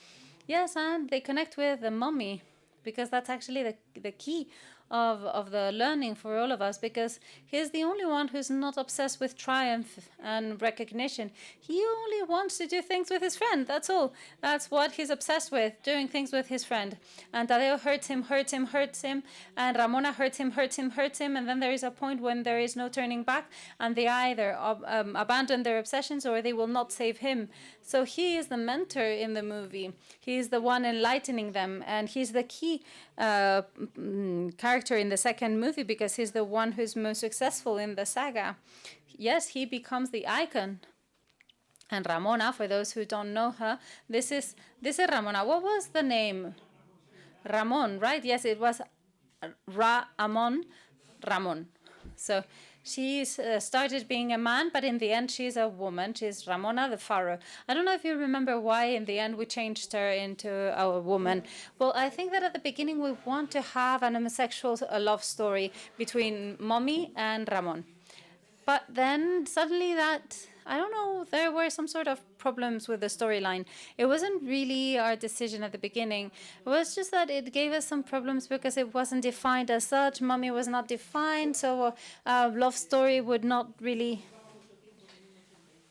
Yes, and they connect with the mummy, because that's actually the key of the learning for all of us, because he's the only one who's not obsessed with triumph and recognition. He only wants to do things with his friend, that's all. That's what he's obsessed with, doing things with his friend. And Tadeo hurts him, and Ramona hurts him, and then there is a point when there is no turning back, and they either abandon their obsessions or they will not save him. So he is the mentor in the movie. He is the one enlightening them, and he's the key character in the second movie because he's the one who's most successful in the saga. Yes, he becomes the icon. And Ramona, for those who don't know her, this is Ramona. What was the name? Ramon, right? Yes, it was Ramon. So she started being a man, but in the end she's a woman. She's Ramona the Pharaoh. I don't know if you remember why in the end we changed her into a woman. Well, I think that at the beginning we want to have an homosexual love story between Mommy and Ramon. But then suddenly I don't know, there were some sort of problems with the storyline. It wasn't really our decision at the beginning. It was just that it gave us some problems because it wasn't defined as such. Mommy was not defined, so a love story would not really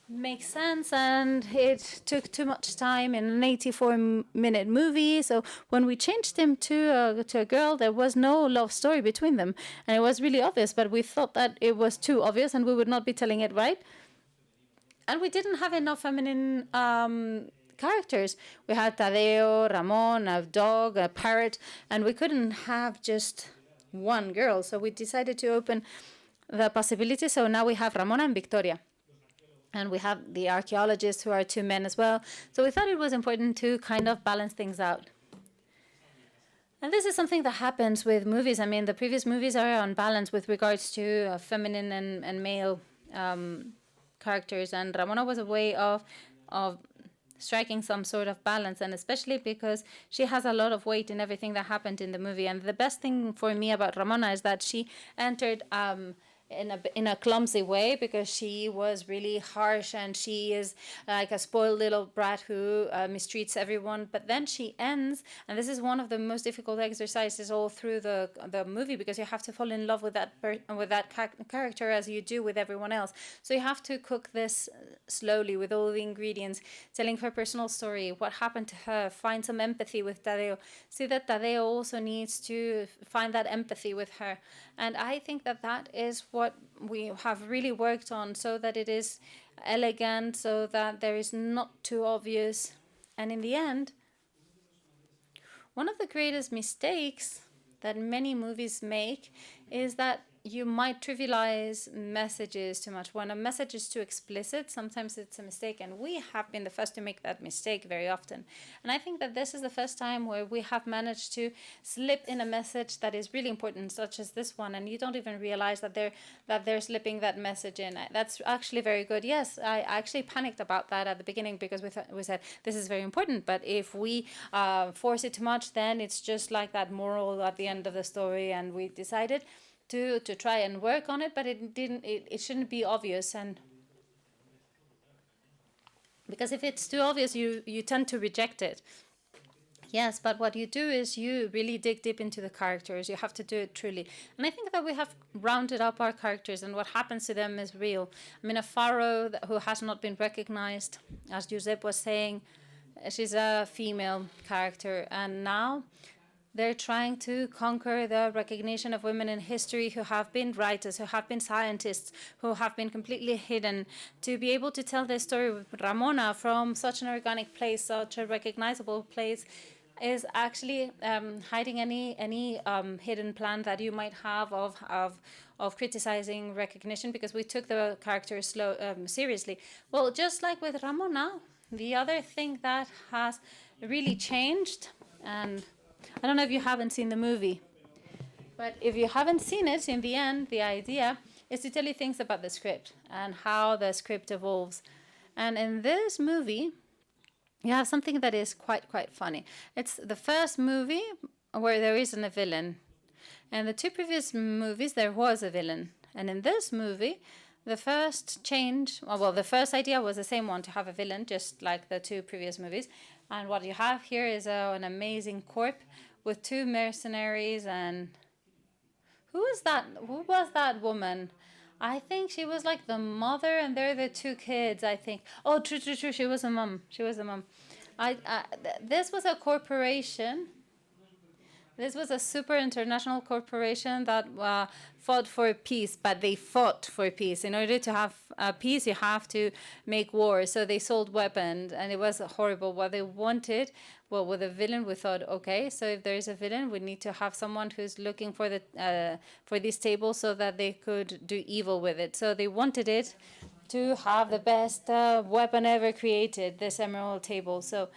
make sense, and it took too much time in an 84-minute movie. So when we changed him to a girl, there was no love story between them, and it was really obvious, but we thought that it was too obvious and we would not be telling it right. And we didn't have enough feminine characters. We had Tadeo, Ramon, a dog, a parrot, and we couldn't have just one girl. So we decided to open the possibility. So now we have Ramona and Victoria. And we have the archaeologists who are two men as well. So we thought it was important to kind of balance things out. And this is something that happens with movies. I mean, the previous movies are unbalanced with regards to feminine and male characters, and Ramona was a way of striking some sort of balance, and especially because she has a lot of weight in everything that happened in the movie. And the best thing for me about Ramona is that she entered in a clumsy way, because she was really harsh and she is like a spoiled little brat who mistreats everyone. But then she ends, and this is one of the most difficult exercises all through the movie, because you have to fall in love with that character as you do with everyone else. So you have to cook this slowly with all the ingredients, telling her personal story, what happened to her, find some empathy with Tadeo, see that Tadeo also needs to find that empathy with her. And I think that is what we have really worked on, so that it is elegant, so that there is not too obvious. And in the end, one of the greatest mistakes that many movies make is that you might trivialize messages too much. When a message is too explicit, sometimes it's a mistake, and we have been the first to make that mistake very often. And I think that this is the first time where we have managed to slip in a message that is really important, such as this one, and you don't even realize that they're slipping that message in. That's actually very good. Yes, I actually panicked about that at the beginning, because we said this is very important, but if we force it too much, then it's just like that moral at the end of the story, and we decided to try and work on it, but it shouldn't be obvious. And because if it's too obvious, you tend to reject it. Yes, but what you do is you really dig deep into the characters. You have to do it truly. And I think that we have rounded up our characters, and what happens to them is real. I mean, a pharaoh who has not been recognized, as Josep was saying, she's a female character, and now they're trying to conquer the recognition of women in history who have been writers, who have been scientists, who have been completely hidden. To be able to tell their story with Ramona from such an organic place, such a recognizable place, is actually hiding any hidden plan that you might have of criticizing recognition, because we took the characters seriously. Well, just like with Ramona, the other thing that has really changed, and I don't know if you haven't seen the movie, but if you haven't seen it, in the end, the idea is to tell you things about the script and how the script evolves. And in this movie, you have something that is quite funny. It's the first movie where there isn't a villain. In the two previous movies, there was a villain. And in this movie, the first change, well, the first idea was the same one, to have a villain, just like the two previous movies. And what you have here is an amazing corp with two mercenaries. And who was that woman? I think she was like the mother, and they're the two kids, I think. Oh, true. She was a mom. This was a corporation. This was a super international corporation that fought for peace, but they fought for peace. In order to have peace, you have to make war. So they sold weapons, and it was horrible. What they wanted, well, with a villain, we thought, okay, so if there is a villain, we need to have someone who's looking for this table so that they could do evil with it. So they wanted it to have the best weapon ever created, this emerald table. So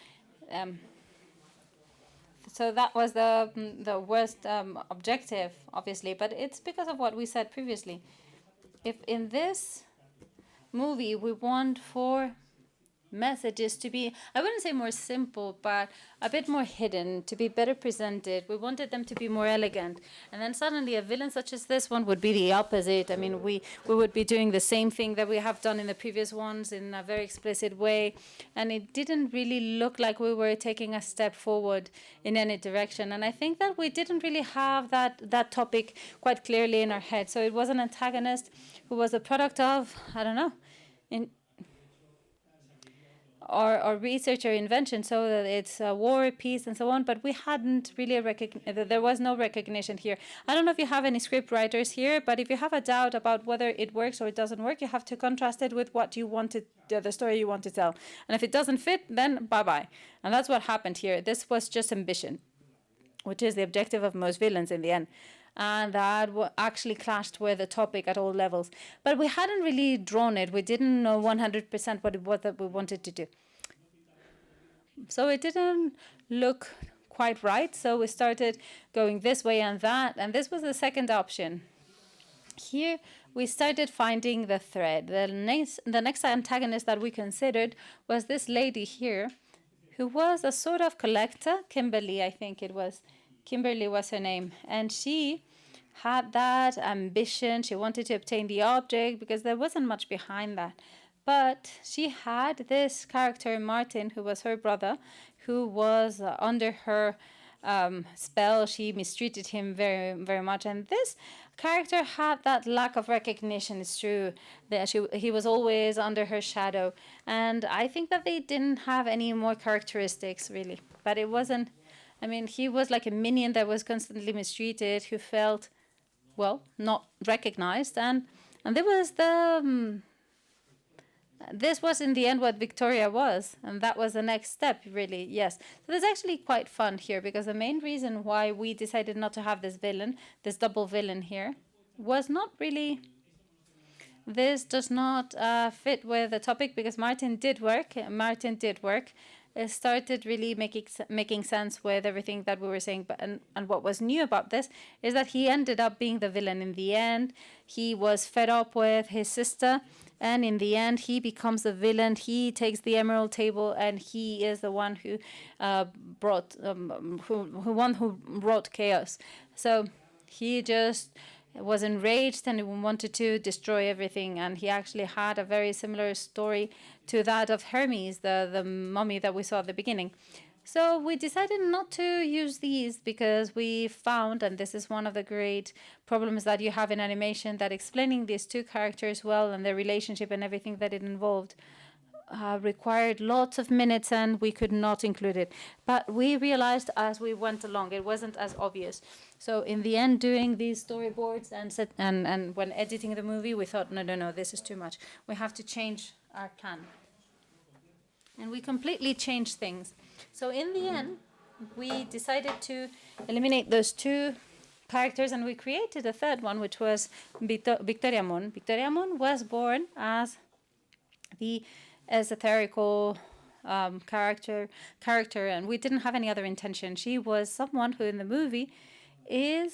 that was the worst objective, obviously, but it's because of what we said previously. If in this movie we want for messages to be, I wouldn't say more simple, but a bit more hidden, to be better presented, we wanted them to be more elegant. And then suddenly a villain such as this one would be the opposite. I mean, we would be doing the same thing that we have done in the previous ones in a very explicit way. And it didn't really look like we were taking a step forward in any direction. And I think that we didn't really have that topic quite clearly in our head. So it was an antagonist who was a product of, I don't know, or research or invention, so that it's war, peace, and so on. But we hadn't really there was no recognition here. I don't know if you have any script writers here, but if you have a doubt about whether it works or it doesn't work, you have to contrast it with what you wanted, the story you want to tell. And if it doesn't fit, then bye-bye. And that's what happened here. This was just ambition, which is the objective of most villains in the end. And that actually clashed with the topic at all levels. But we hadn't really drawn it. We didn't know 100% what it was that we wanted to do. So it didn't look quite right. So we started going this way and that. And this was the second option. Here we started finding the thread. The next antagonist that we considered was this lady here, who was a sort of collector. Kimberly, I think it was. Kimberly was her name. And she had that ambition. She wanted to obtain the object because there wasn't much behind that. But she had this character, Martin, who was her brother, who was under her spell. She mistreated him very, very much. And this character had that lack of recognition. It's true that he was always under her shadow. And I think that they didn't have any more characteristics, really. But it wasn't, I mean, he was like a minion that was constantly mistreated, who felt, well, not recognized. And there was this was in the end what Victoria was, and that was the next step, really, yes. So that's actually quite fun here, because the main reason why we decided not to have this villain, this double villain here, was not really. This does not fit with the topic because Martin did work. It started really making sense with everything that we were saying. But and what was new about this is that he ended up being the villain in the end. He was fed up with his sister, and in the end, he becomes the villain. He takes the Emerald Table, and he is the one who wrought chaos. So he just was enraged and wanted to destroy everything. And he actually had a very similar story to that of Hermes, the mummy that we saw at the beginning. So we decided not to use these because we found, and this is one of the great problems that you have in animation, that explaining these two characters well and their relationship and everything that it involved required lots of minutes, and we could not include it. But we realized as we went along, it wasn't as obvious. So in the end, doing these storyboards and when editing the movie, we thought, no, this is too much. We have to change our plan. And we completely changed things. So in the end, we decided to eliminate those two characters, and we created a third one, which was Victoria Moon. Victoria Moon was born as the esoterical character, and we didn't have any other intention. She was someone who in the movie is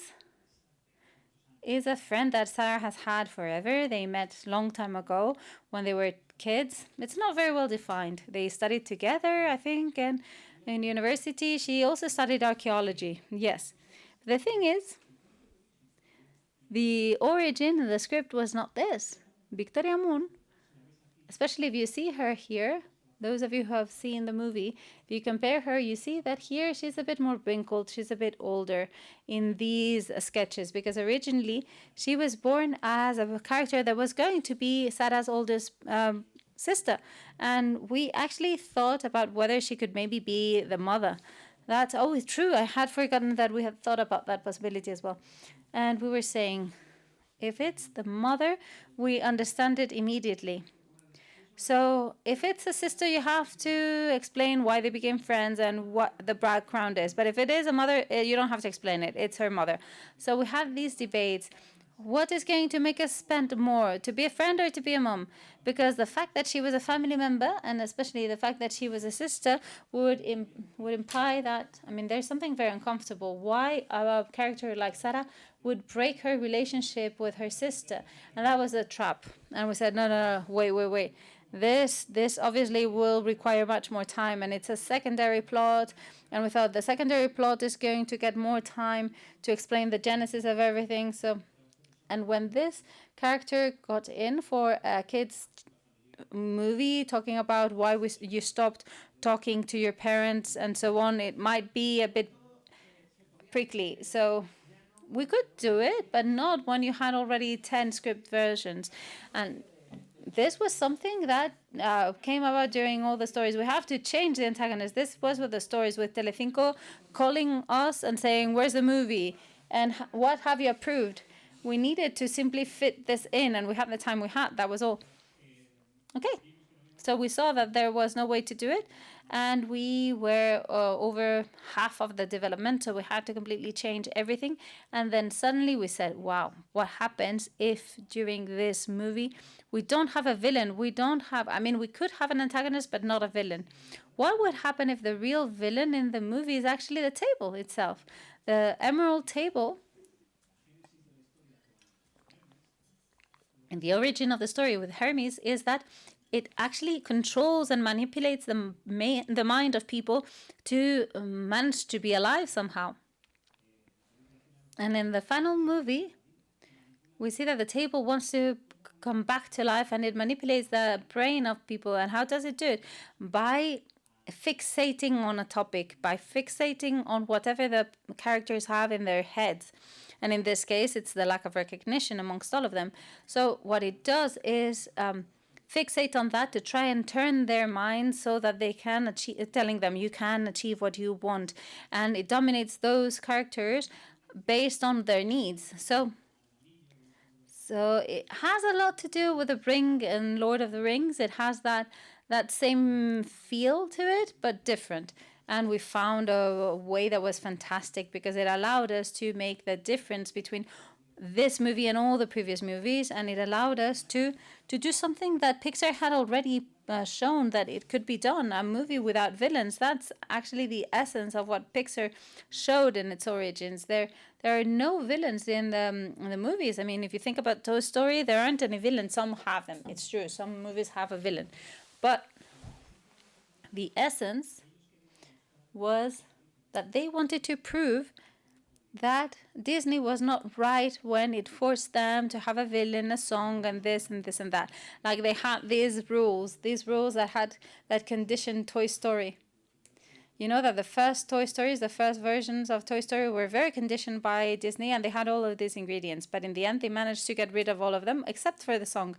a friend that Sarah has had forever. They met long time ago when they were kids. It's not very well defined. They studied together, I think, and in university. She also studied archaeology. Yes. The thing is, the origin of the script was not this. Victoria Moon, especially if you see her here, those of you who have seen the movie, if you compare her, you see that here she's a bit more wrinkled, she's a bit older in these sketches, because originally she was born as a character that was going to be Sarah's oldest sister. And we actually thought about whether she could maybe be the mother. That's always true. I had forgotten that we had thought about that possibility as well. And we were saying, if it's the mother, we understand it immediately. So if it's a sister, you have to explain why they became friends and what the background is. But if it is a mother, you don't have to explain it. It's her mother. So we have these debates. What is going to make us spend more, to be a friend or to be a mom? Because the fact that she was a family member, and especially the fact that she was a sister, would imply that, I mean, there's something very uncomfortable. Why a character like Sarah would break her relationship with her sister? And that was a trap. And we said, no, wait. This obviously will require much more time, and it's a secondary plot. And we thought the secondary plot is going to get more time to explain the genesis of everything. So, and when this character got in for a kids movie talking about why you stopped talking to your parents and so on, it might be a bit prickly. So we could do it, but not when you had already 10 script versions. And this was something that came about during all the stories. We have to change the antagonist. This was with the stories, with Telecinco calling us and saying, where's the movie? And what have you approved? We needed to simply fit this in, and we had the time we had. That was all. Okay. So we saw that there was no way to do it, and we were over half of the development, so we had to completely change everything. And then suddenly we said, wow, what happens if during this movie we don't have a villain? We could have an antagonist, but not a villain. What would happen if the real villain in the movie is actually the table itself? The Emerald Table, and the origin of the story with Hermes is that it actually controls and manipulates the mind of people to manage to be alive somehow. And in the final movie, we see that the table wants to come back to life, and it manipulates the brain of people. And how does it do it? By fixating on a topic, by fixating on whatever the characters have in their heads. And in this case, it's the lack of recognition amongst all of them. So what it does is fixate on that to try and turn their minds so that they can achieve, telling them you can achieve what you want. And it dominates those characters based on their needs. So it has a lot to do with the Ring and Lord of the Rings. It has that same feel to it, but different. And we found a way that was fantastic because it allowed us to make the difference between this movie and all the previous movies, and it allowed us to do something that Pixar had already shown that it could be done. A movie without villains. That's actually the essence of what Pixar showed in its origins. There are no villains in the movies. I mean, if you think about Toy Story, there aren't any villains. Some have them. It's true. Some movies have a villain. But the essence was that they wanted to prove that Disney was not right when it forced them to have a villain, a song, and this and this and that. Like they had these rules that conditioned Toy Story. You know that the first Toy Stories, the first versions of Toy Story were very conditioned by Disney, and they had all of these ingredients. But in the end, they managed to get rid of all of them, except for the song.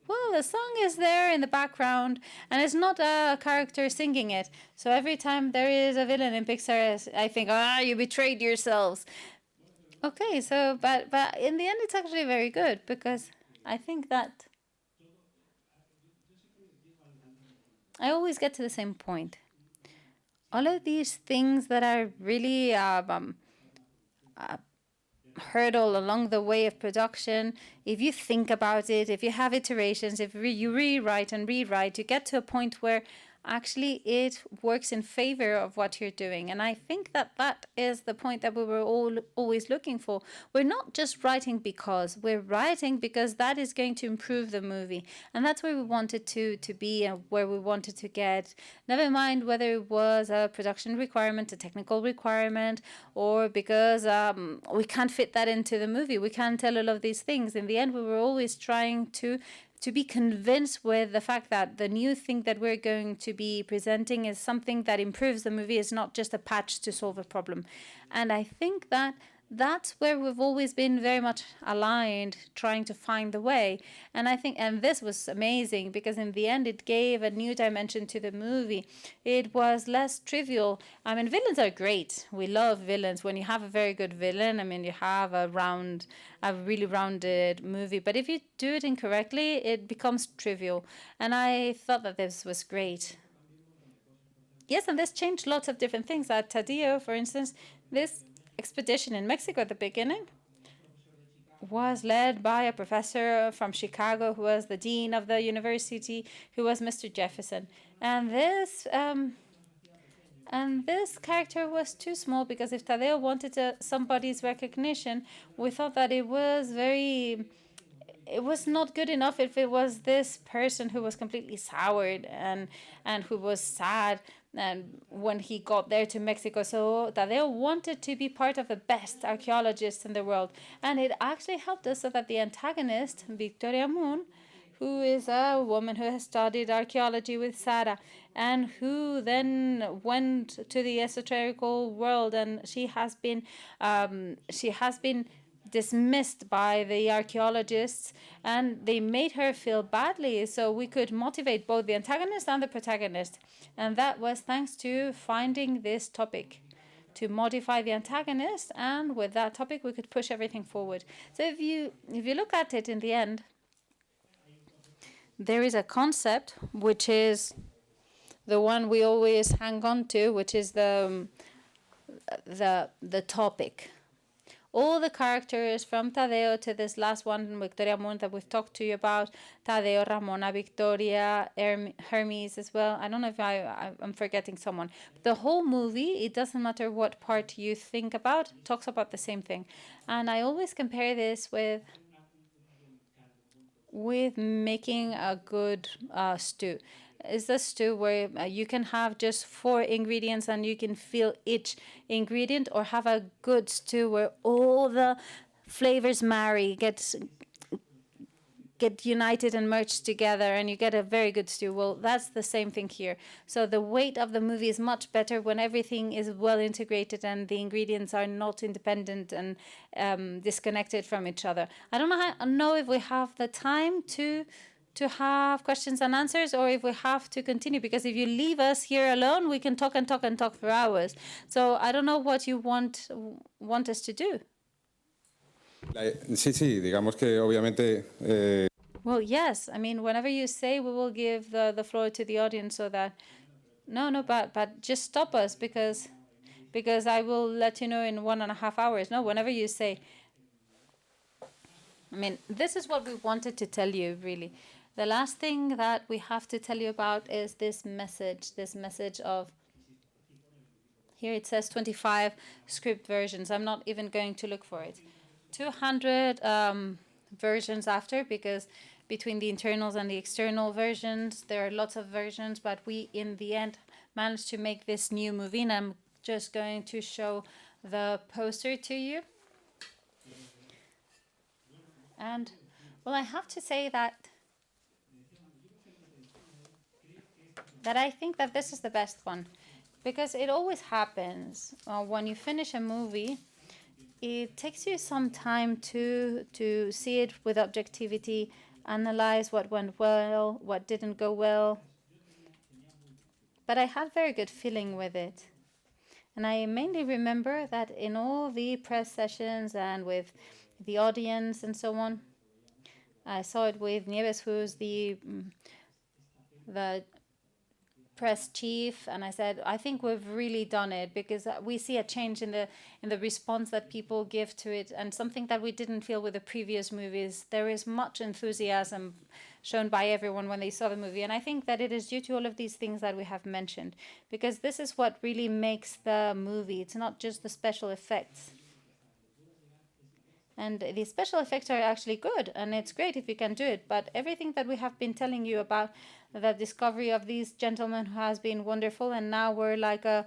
Well, the song is there in the background, and it's not a character singing it. So every time there is a villain in Pixar, I think, you betrayed yourselves. Okay, so, but in the end, it's actually very good, because I think that I always get to the same point. All of these things that are really hurdle along the way of production, if you think about it, if you have iterations, if you rewrite and rewrite, you get to a point where actually it works in favor of what you're doing. And I think that that is the point that we were all always looking for. We're not just writing because, we're writing because that is going to improve the movie. And that's where we wanted to be and where we wanted to get. Never mind whether it was a production requirement, a technical requirement, or because we can't fit that into the movie. We can't tell all of these things. In the end, we were always trying to be convinced with the fact that the new thing that we're going to be presenting is something that improves the movie, is not just a patch to solve a problem. And I think that that's where we've always been very much aligned, trying to find the way. And I think, and this was amazing, because in the end it gave a new dimension to the movie. It was less trivial. I mean, villains are great. We love villains. When you have a very good villain, I mean, you have a really rounded movie. But if you do it incorrectly, it becomes trivial. And I thought that this was great. Yes, and this changed lots of different things. At Tadeo, for instance, this expedition in Mexico at the beginning was led by a professor from Chicago who was the dean of the university, who was Mr. Jefferson. And this character was too small, because if Tadeo wanted somebody's recognition, we thought that it was not good enough if it was this person who was completely soured and who was sad and when he got there to Mexico. So Tadeo wanted to be part of the best archaeologists in the world. And it actually helped us so that the antagonist, Victoria Moon, who is a woman who has studied archaeology with Sarah and who then went to the esoterical world, and she has been dismissed by the archaeologists, and they made her feel badly, so we could motivate both the antagonist and the protagonist. And that was thanks to finding this topic to modify the antagonist, and with that topic we could push everything forward. So if you look at it in the end, there is a concept which is the one we always hang on to, which is the topic. All the characters from Tadeo to this last one, Victoria Moon, that we've talked to you about, Tadeo, Ramona, Victoria, Hermes as well. I don't know if I'm forgetting someone. But the whole movie, it doesn't matter what part you think about, talks about the same thing. And I always compare this with making a good stew. Is the stew where you can have just 4 ingredients and you can feel each ingredient, or have a good stew where all the flavors marry, get united and merged together, and you get a very good stew. Well, that's the same thing here. So the weight of the movie is much better when everything is well integrated and the ingredients are not independent and disconnected from each other. I don't know if we have the time to have questions and answers, or if we have to continue, because if you leave us here alone, we can talk and talk and talk for hours. So I don't know what you want us to do. Sí, digamos que obviamente. Well, yes. I mean, whenever you say, we will give the floor to the audience, so that but just stop us, because I will let you know in 1.5 hours. No, whenever you say. I mean, this is what we wanted to tell you, really. The last thing that we have to tell you about is this message of, here it says 25 script versions. I'm not even going to look for it. 200 versions after, because between the internals and the external versions, there are lots of versions, but we, in the end, managed to make this new movie, and I'm just going to show the poster to you. And, well, I have to say that I think that this is the best one, because it always happens when you finish a movie. It takes you some time to see it with objectivity, analyze what went well, what didn't go well. But I had very good feeling with it. And I mainly remember that in all the press sessions and with the audience and so on, I saw it with Nieves, who's the press chief, and I said, I think we've really done it, because we see a change in the response that people give to it, and something that we didn't feel with the previous movies. There is much enthusiasm shown by everyone when they saw the movie, and I think that it is due to all of these things that we have mentioned, because this is what really makes the movie. It's not just the special effects. And the special effects are actually good, and it's great if you can do it. But everything that we have been telling you about the discovery of these gentlemen who has been wonderful, and now we're like a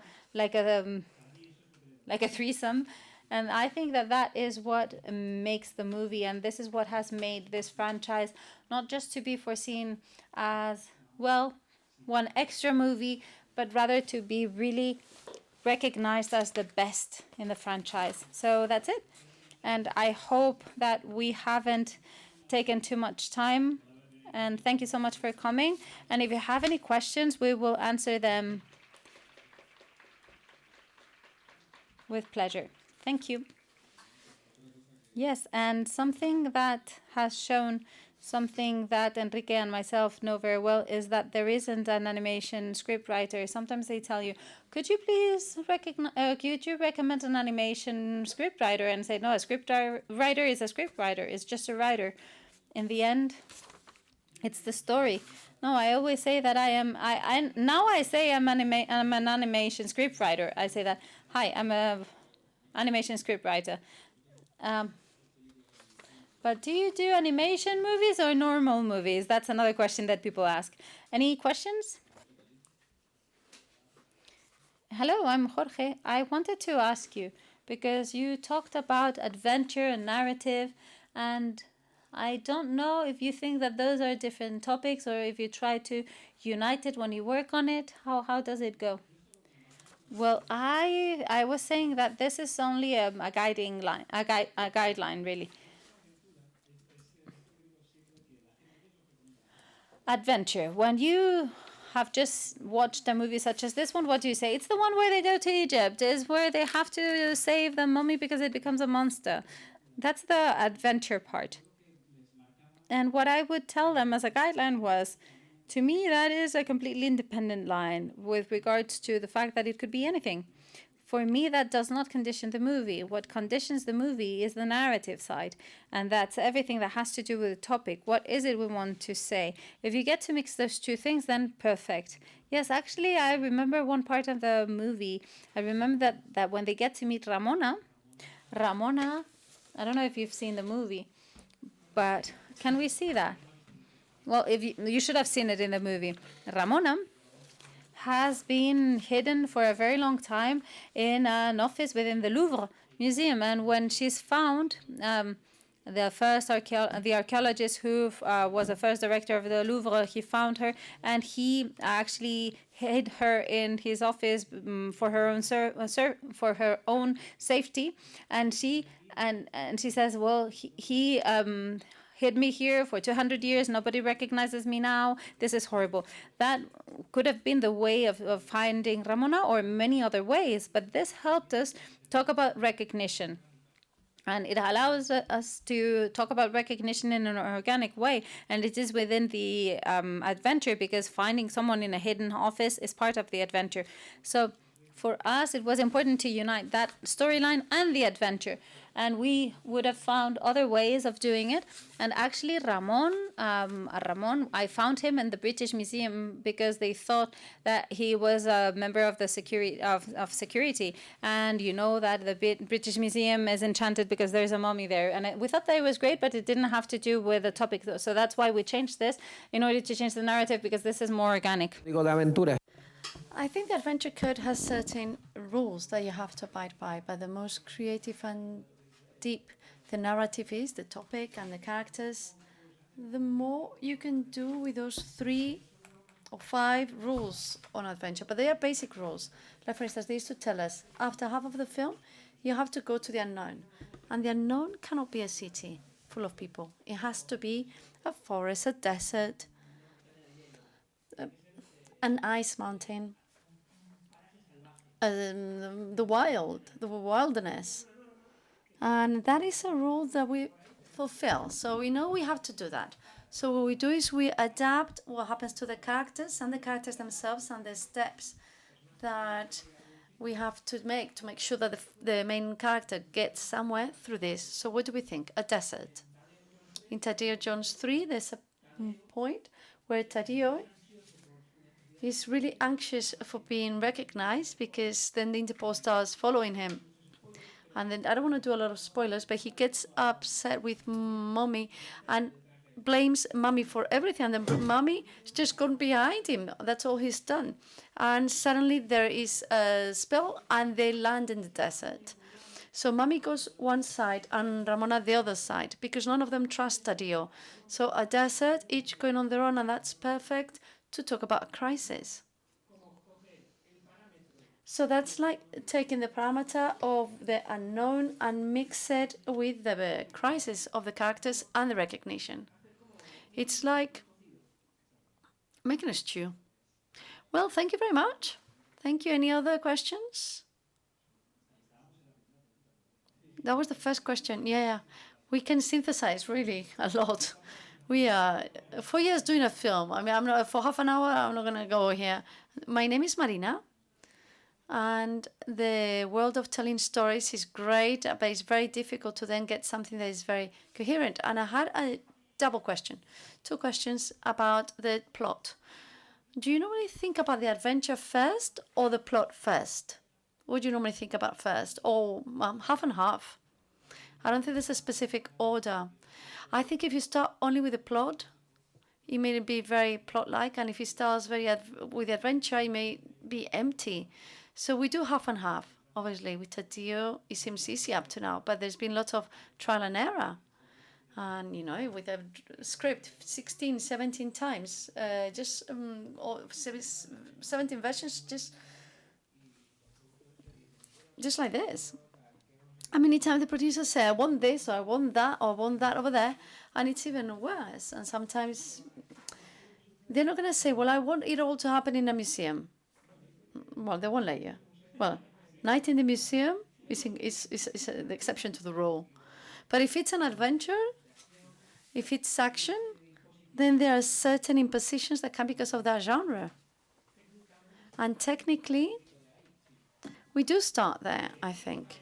threesome. And I think that that is what makes the movie, and this is what has made this franchise not just to be foreseen as, well, one extra movie, but rather to be really recognized as the best in the franchise. So that's it. And I hope that we haven't taken too much time. And thank you so much for coming. And if you have any questions, we will answer them with pleasure. Thank you. Yes, and something that has shown something that Enrique and myself know very well is that there isn't an animation scriptwriter. Sometimes they tell you, could you please recommend an animation scriptwriter? And say, no, a scriptwriter is a scriptwriter. It's just a writer. In the end, it's the story. No, I always say that I'm an animation scriptwriter. I say that, hi, I'm a animation scriptwriter. But do you do animation movies or normal movies? That's another question that people ask. Any questions? Hello, I'm Jorge. I wanted to ask you, because you talked about adventure and narrative, and I don't know if you think that those are different topics or if you try to unite it when you work on it. How does it go? Well, I was saying that this is only a guiding line, a guideline, really. Adventure. When you have just watched a movie such as this one, what do you say? It's the one where they go to Egypt. It's where they have to save the mummy because it becomes a monster. That's the adventure part. And what I would tell them as a guideline was, to me, that is a completely independent line with regards to the fact that it could be anything. For me, that does not condition the movie. What conditions the movie is the narrative side, and that's everything that has to do with the topic. What is it we want to say? If you get to mix those two things, then perfect. Yes, actually, I remember one part of the movie. I remember that when they get to meet Ramona, I don't know if you've seen the movie, but can we see that? Well, if you should have seen it in the movie. Ramona has been hidden for a very long time in an office within the Louvre Museum, and when she's found, the archaeologist who was the first director of the Louvre, he found her, and he actually hid her in his office for her own safety, and she says, well, he hid me here for 200 years. Nobody recognizes me now. This is horrible. That could have been the way of finding Ramona, or many other ways. But this helped us talk about recognition. And it allows us to talk about recognition in an organic way. And it is within the adventure, because finding someone in a hidden office is part of the adventure. So for us, it was important to unite that storyline and the adventure. And we would have found other ways of doing it. And actually, Ramon, I found him in the British Museum because they thought that he was a member of the security. And you know that the British Museum is enchanted because there's a mummy there. And we thought that it was great, but it didn't have to do with the topic. So that's why we changed this in order to change the narrative, because this is more organic. I think the adventure code has certain rules that you have to abide by, but the most creative and deep the narrative is, the topic and the characters, the more you can do with those 3 or 5 rules on adventure. But they are basic rules. Like, for instance, they used to tell us, after half of the film, you have to go to the unknown. And the unknown cannot be a city full of people. It has to be a forest, a desert, an ice mountain, the wilderness. And that is a rule that we fulfill. So we know we have to do that. So what we do is we adapt what happens to the characters and the characters themselves and the steps that we have to make sure that the main character gets somewhere through this. So what do we think? A desert. In Tadeo Jones 3, there's a point where Tadeo is really anxious for being recognized, because then the Interpol starts following him. And then, I don't want to do a lot of spoilers, but he gets upset with Mommy and blames Mommy for everything. And then Mommy is just gone behind him. That's all he's done. And suddenly there is a spell and they land in the desert. So Mommy goes one side and Ramona the other side, because none of them trust Tadeo. So a desert, each going on their own, and that's perfect to talk about a crisis. So that's like taking the parameter of the unknown and mix it with the crisis of the characters and the recognition. It's like making a stew. Well, thank you very much. Thank you. Any other questions? That was the first question. Yeah. We can synthesize really a lot. We are 4 years doing a film. I mean, I'm not for half an hour. I'm not gonna go here. My name is Marina. And the world of telling stories is great, but it's very difficult to then get something that is very coherent. And I had a double question, 2 questions about the plot. Do you normally think about the adventure first or the plot first? What do you normally think about first? Or half and half? I don't think there's a specific order. I think if you start only with the plot, it may be very plot-like, and if it starts with the adventure, it may be empty. So we do half and half. Obviously, with Tadeo, it seems easy up to now, but there's been lots of trial and error. And, with a script 16, 17 times, 17 versions, just like this. And many times the producers say, I want this, or I want that, or I want that over there, and it's even worse. And sometimes they're not going to say, well, I want it all to happen in a museum. Well, they won't let you. Well, night in the museum is the exception to the rule. But if it's an adventure, if it's action, then there are certain impositions that come because of that genre. And technically, we do start there, I think.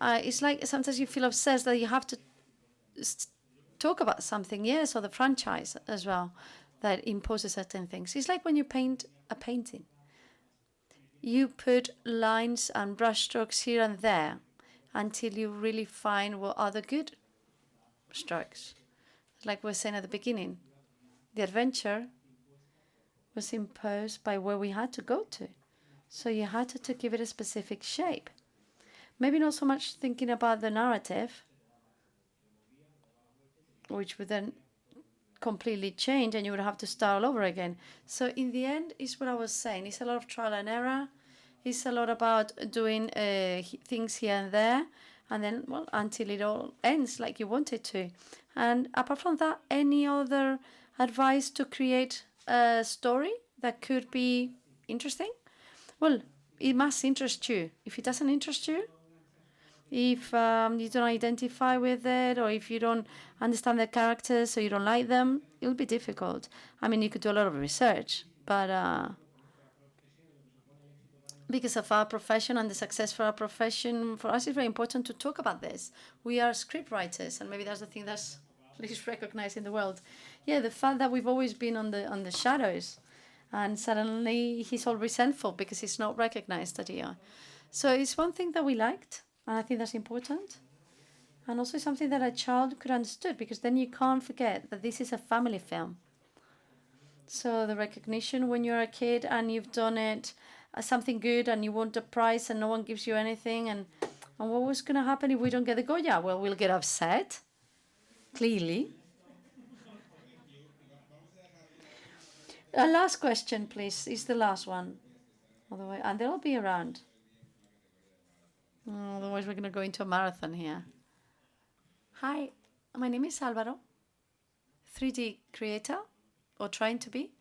It's like sometimes you feel obsessed that you have to talk about something, yes, or the franchise as well, that imposes certain things. It's like when you paint a painting. You put lines and brushstrokes here and there until you really find what are the good strokes. Like we were saying at the beginning, the adventure was imposed by where we had to go to. So you had to give it a specific shape. Maybe not so much thinking about the narrative, which would then completely change and you would have to start all over again. So in the end, is what I was saying. It's a lot of trial and error. It's a lot about doing things here and there, and then, well, until it all ends like you want it to. And apart from that, any other advice to create a story that could be interesting? Well, it must interest you. If it doesn't interest you, if you don't identify with it, or if you don't understand the characters or you don't like them, it'll be difficult. I mean, you could do a lot of research, but because of our profession and the success for our profession, for us it's very important to talk about this. We are script writers, and maybe that's the thing that's least recognized in the world. Yeah, the fact that we've always been on the shadows, and suddenly he's all resentful because he's not recognized, Tadeo. So it's one thing that we liked, and I think that's important. And also something that a child could understood, because then you can't forget that this is a family film. So the recognition when you're a kid and you've done it, something good, and you want a prize and no one gives you anything, and what was going to happen if we don't get the Goya? Well, we'll get upset, clearly. A last question, please, is the last one. Otherwise, and they'll be around. Otherwise, we're going to go into a marathon here. Hi, my name is Álvaro, 3D creator, or trying to be.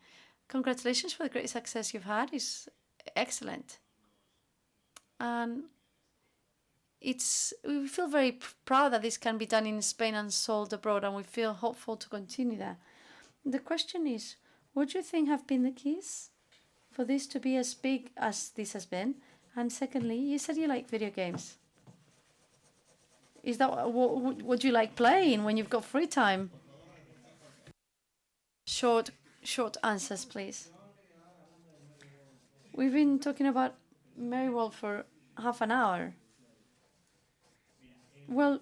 Congratulations for the great success you've had. It's excellent. And we feel very proud that this can be done in Spain and sold abroad, and we feel hopeful to continue that. The question is, what do you think have been the keys for this to be as big as this has been? And secondly, you said you like video games. Is that what you like playing when you've got free time? Short answers, please. We've been talking about Maryworld for half an hour. Well,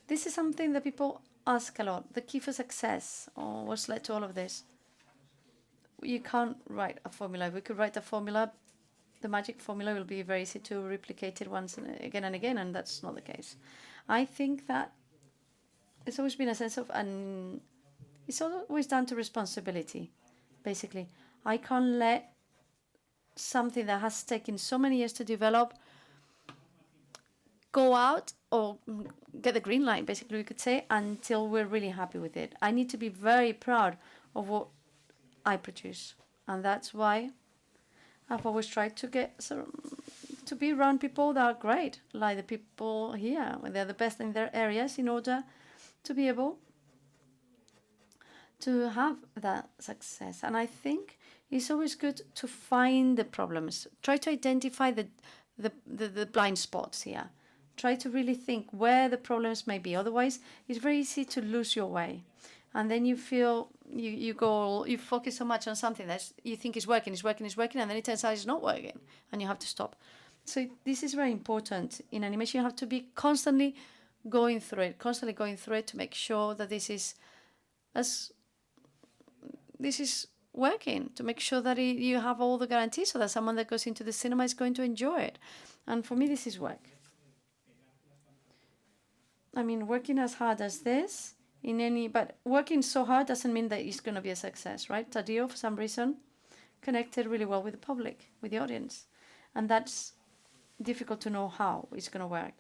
this is something that people ask a lot. The key for success, or what's led to all of this? You can't write a formula. If we could write a formula, the magic formula will be very easy to replicate it once and again, and that's not the case. I think that it's always been a sense of, and it's always down to responsibility, basically. I can't let something that has taken so many years to develop go out or get the green light, basically, we could say, until we're really happy with it. I need to be very proud of what I produce, and that's why I've always tried to to be around people that are great, like the people here. They're the best in their areas in order to be able to have that success. And I think it's always good to find the problems. Try to identify the blind spots here. Try to really think where the problems may be. Otherwise, it's very easy to lose your way. And then you feel you focus so much on something that you think is working, and then it turns out it's not working, and you have to stop. So this is very important. In animation, you have to be constantly going through it to make sure that this is working, to make sure that you have all the guarantees so that someone that goes into the cinema is going to enjoy it. And for me, this is work. I mean, working as hard as this, but working so hard doesn't mean that it's going to be a success, right? Tadeo, for some reason, connected really well with the public, with the audience. And that's difficult to know how it's going to work.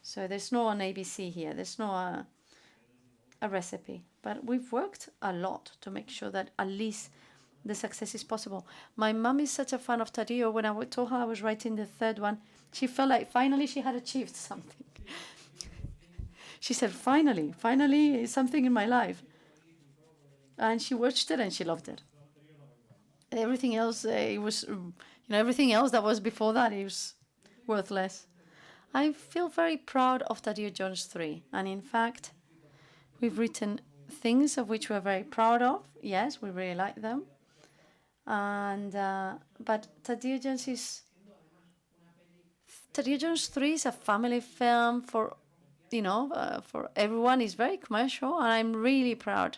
So there's no an ABC here. There's no a recipe. But we've worked a lot to make sure that at least the success is possible. My mom is such a fan of Tadeo. When I told her I was writing the third one, she felt like finally she had achieved something. She said, finally, something in my life. And she watched it and she loved it. Everything else, everything else that was before that, it was worthless. I feel very proud of Tadeo Jones 3. And in fact, we've written things of which we're very proud of. Yes, we really like them. And but Tadeo Jones 3 is a family film for everyone. Is very commercial, and I'm really proud.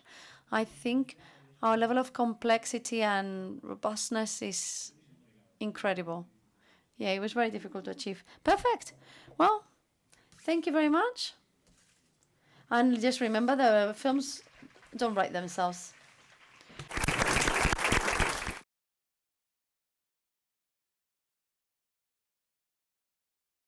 I think our level of complexity and robustness is incredible. Yeah, it was very difficult to achieve. Perfect. Well, thank you very much. And just remember, the films don't write themselves.